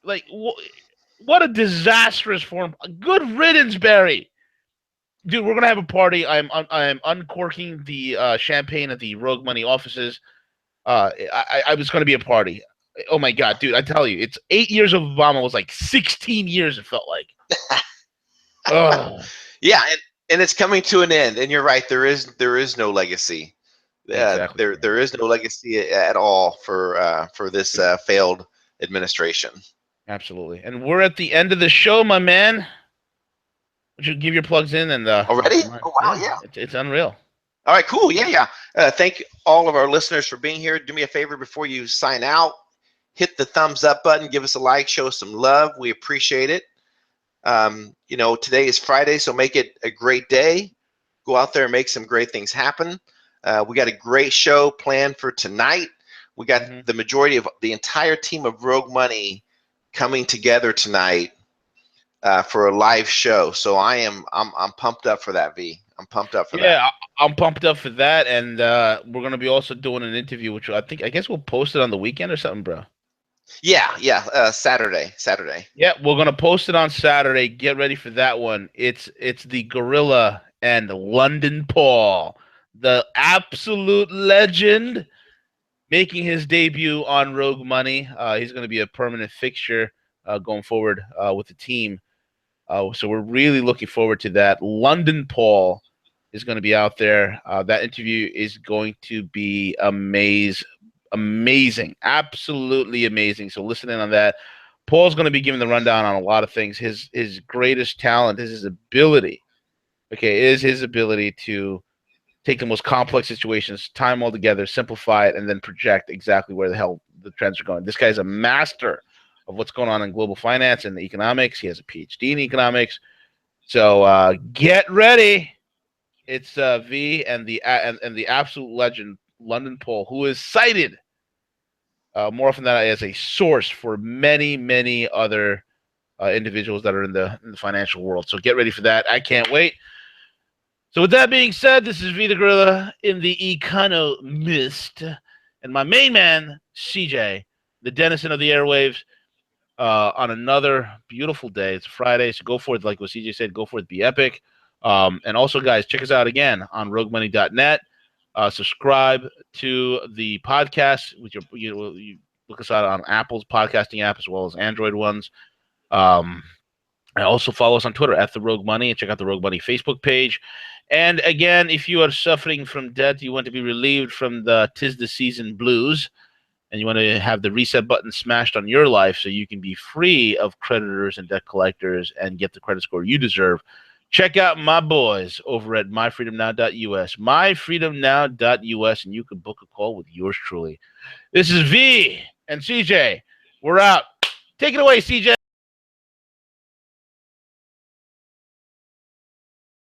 Like what a disastrous form. Good riddance, Barry. Dude, we're gonna have a party. I am uncorking the champagne at the Rogue Money offices. I was gonna be a party. Oh my god, dude! I tell you, it's 8 years of Obama was like 16 years. It felt like. Oh, Yeah, and it's coming to an end. And you're right. There is no legacy. exactly. There is no legacy at all for this failed administration. Absolutely. And we're at the end of the show, my man. Would you give your plugs in and Already? Oh wow, yeah, yeah. it's unreal. All right, cool. Yeah, yeah. Thank all of our listeners for being here. Do me a favor before you sign out. Hit the thumbs up button. Give us a like. Show us some love. We appreciate it. Today is Friday, so make it a great day. Go out there and make some great things happen. We got a great show planned for tonight. We got the majority of the entire team of Rogue Money coming together tonight for a live show. So I'm pumped up for that, V. I'm pumped up for that. Yeah, I'm pumped up for that, and we're gonna be also doing an interview, which I guess we'll post it on the weekend or something, bro. Yeah. Saturday. Yeah, we're gonna post it on Saturday. Get ready for that one. It's the Gorilla and London Paul, the absolute legend, making his debut on Rogue Money. He's going to be a permanent fixture going forward with the team. So we're really looking forward to that. London Paul is going to be out there. That interview is going to be amazing, absolutely amazing. So listen in on that. Paul's going to be giving the rundown on a lot of things. His greatest talent is his ability. Is his ability to take the most complex situations, tie them all together, simplify it, and then project exactly where the hell the trends are going. This guy's a master of what's going on in global finance and the economics. He has a PhD in economics. So get ready. It's V and the absolute legend London Paul, who is cited more often than not as a source for many, many other individuals that are in the financial world. So get ready for that. I can't wait. So with that being said, this is V the Gorilla in the Economist, and my main man, CJ, the denizen of the airwaves, on another beautiful day. It's Friday, so go for it. Like what CJ said, go for it. Be epic. And also, guys, check us out again on roguemoney.net. Subscribe to the podcast. You look us out on Apple's podcasting app as well as Android ones. And also follow us on Twitter at The Rogue Money, and check out the Rogue Money Facebook page. And again, if you are suffering from debt, you want to be relieved from the 'tis the season blues, and you want to have the reset button smashed on your life so you can be free of creditors and debt collectors and get the credit score you deserve, check out my boys over at myfreedomnow.us, myfreedomnow.us, and you can book a call with yours truly. This is V and CJ. We're out. Take it away, CJ.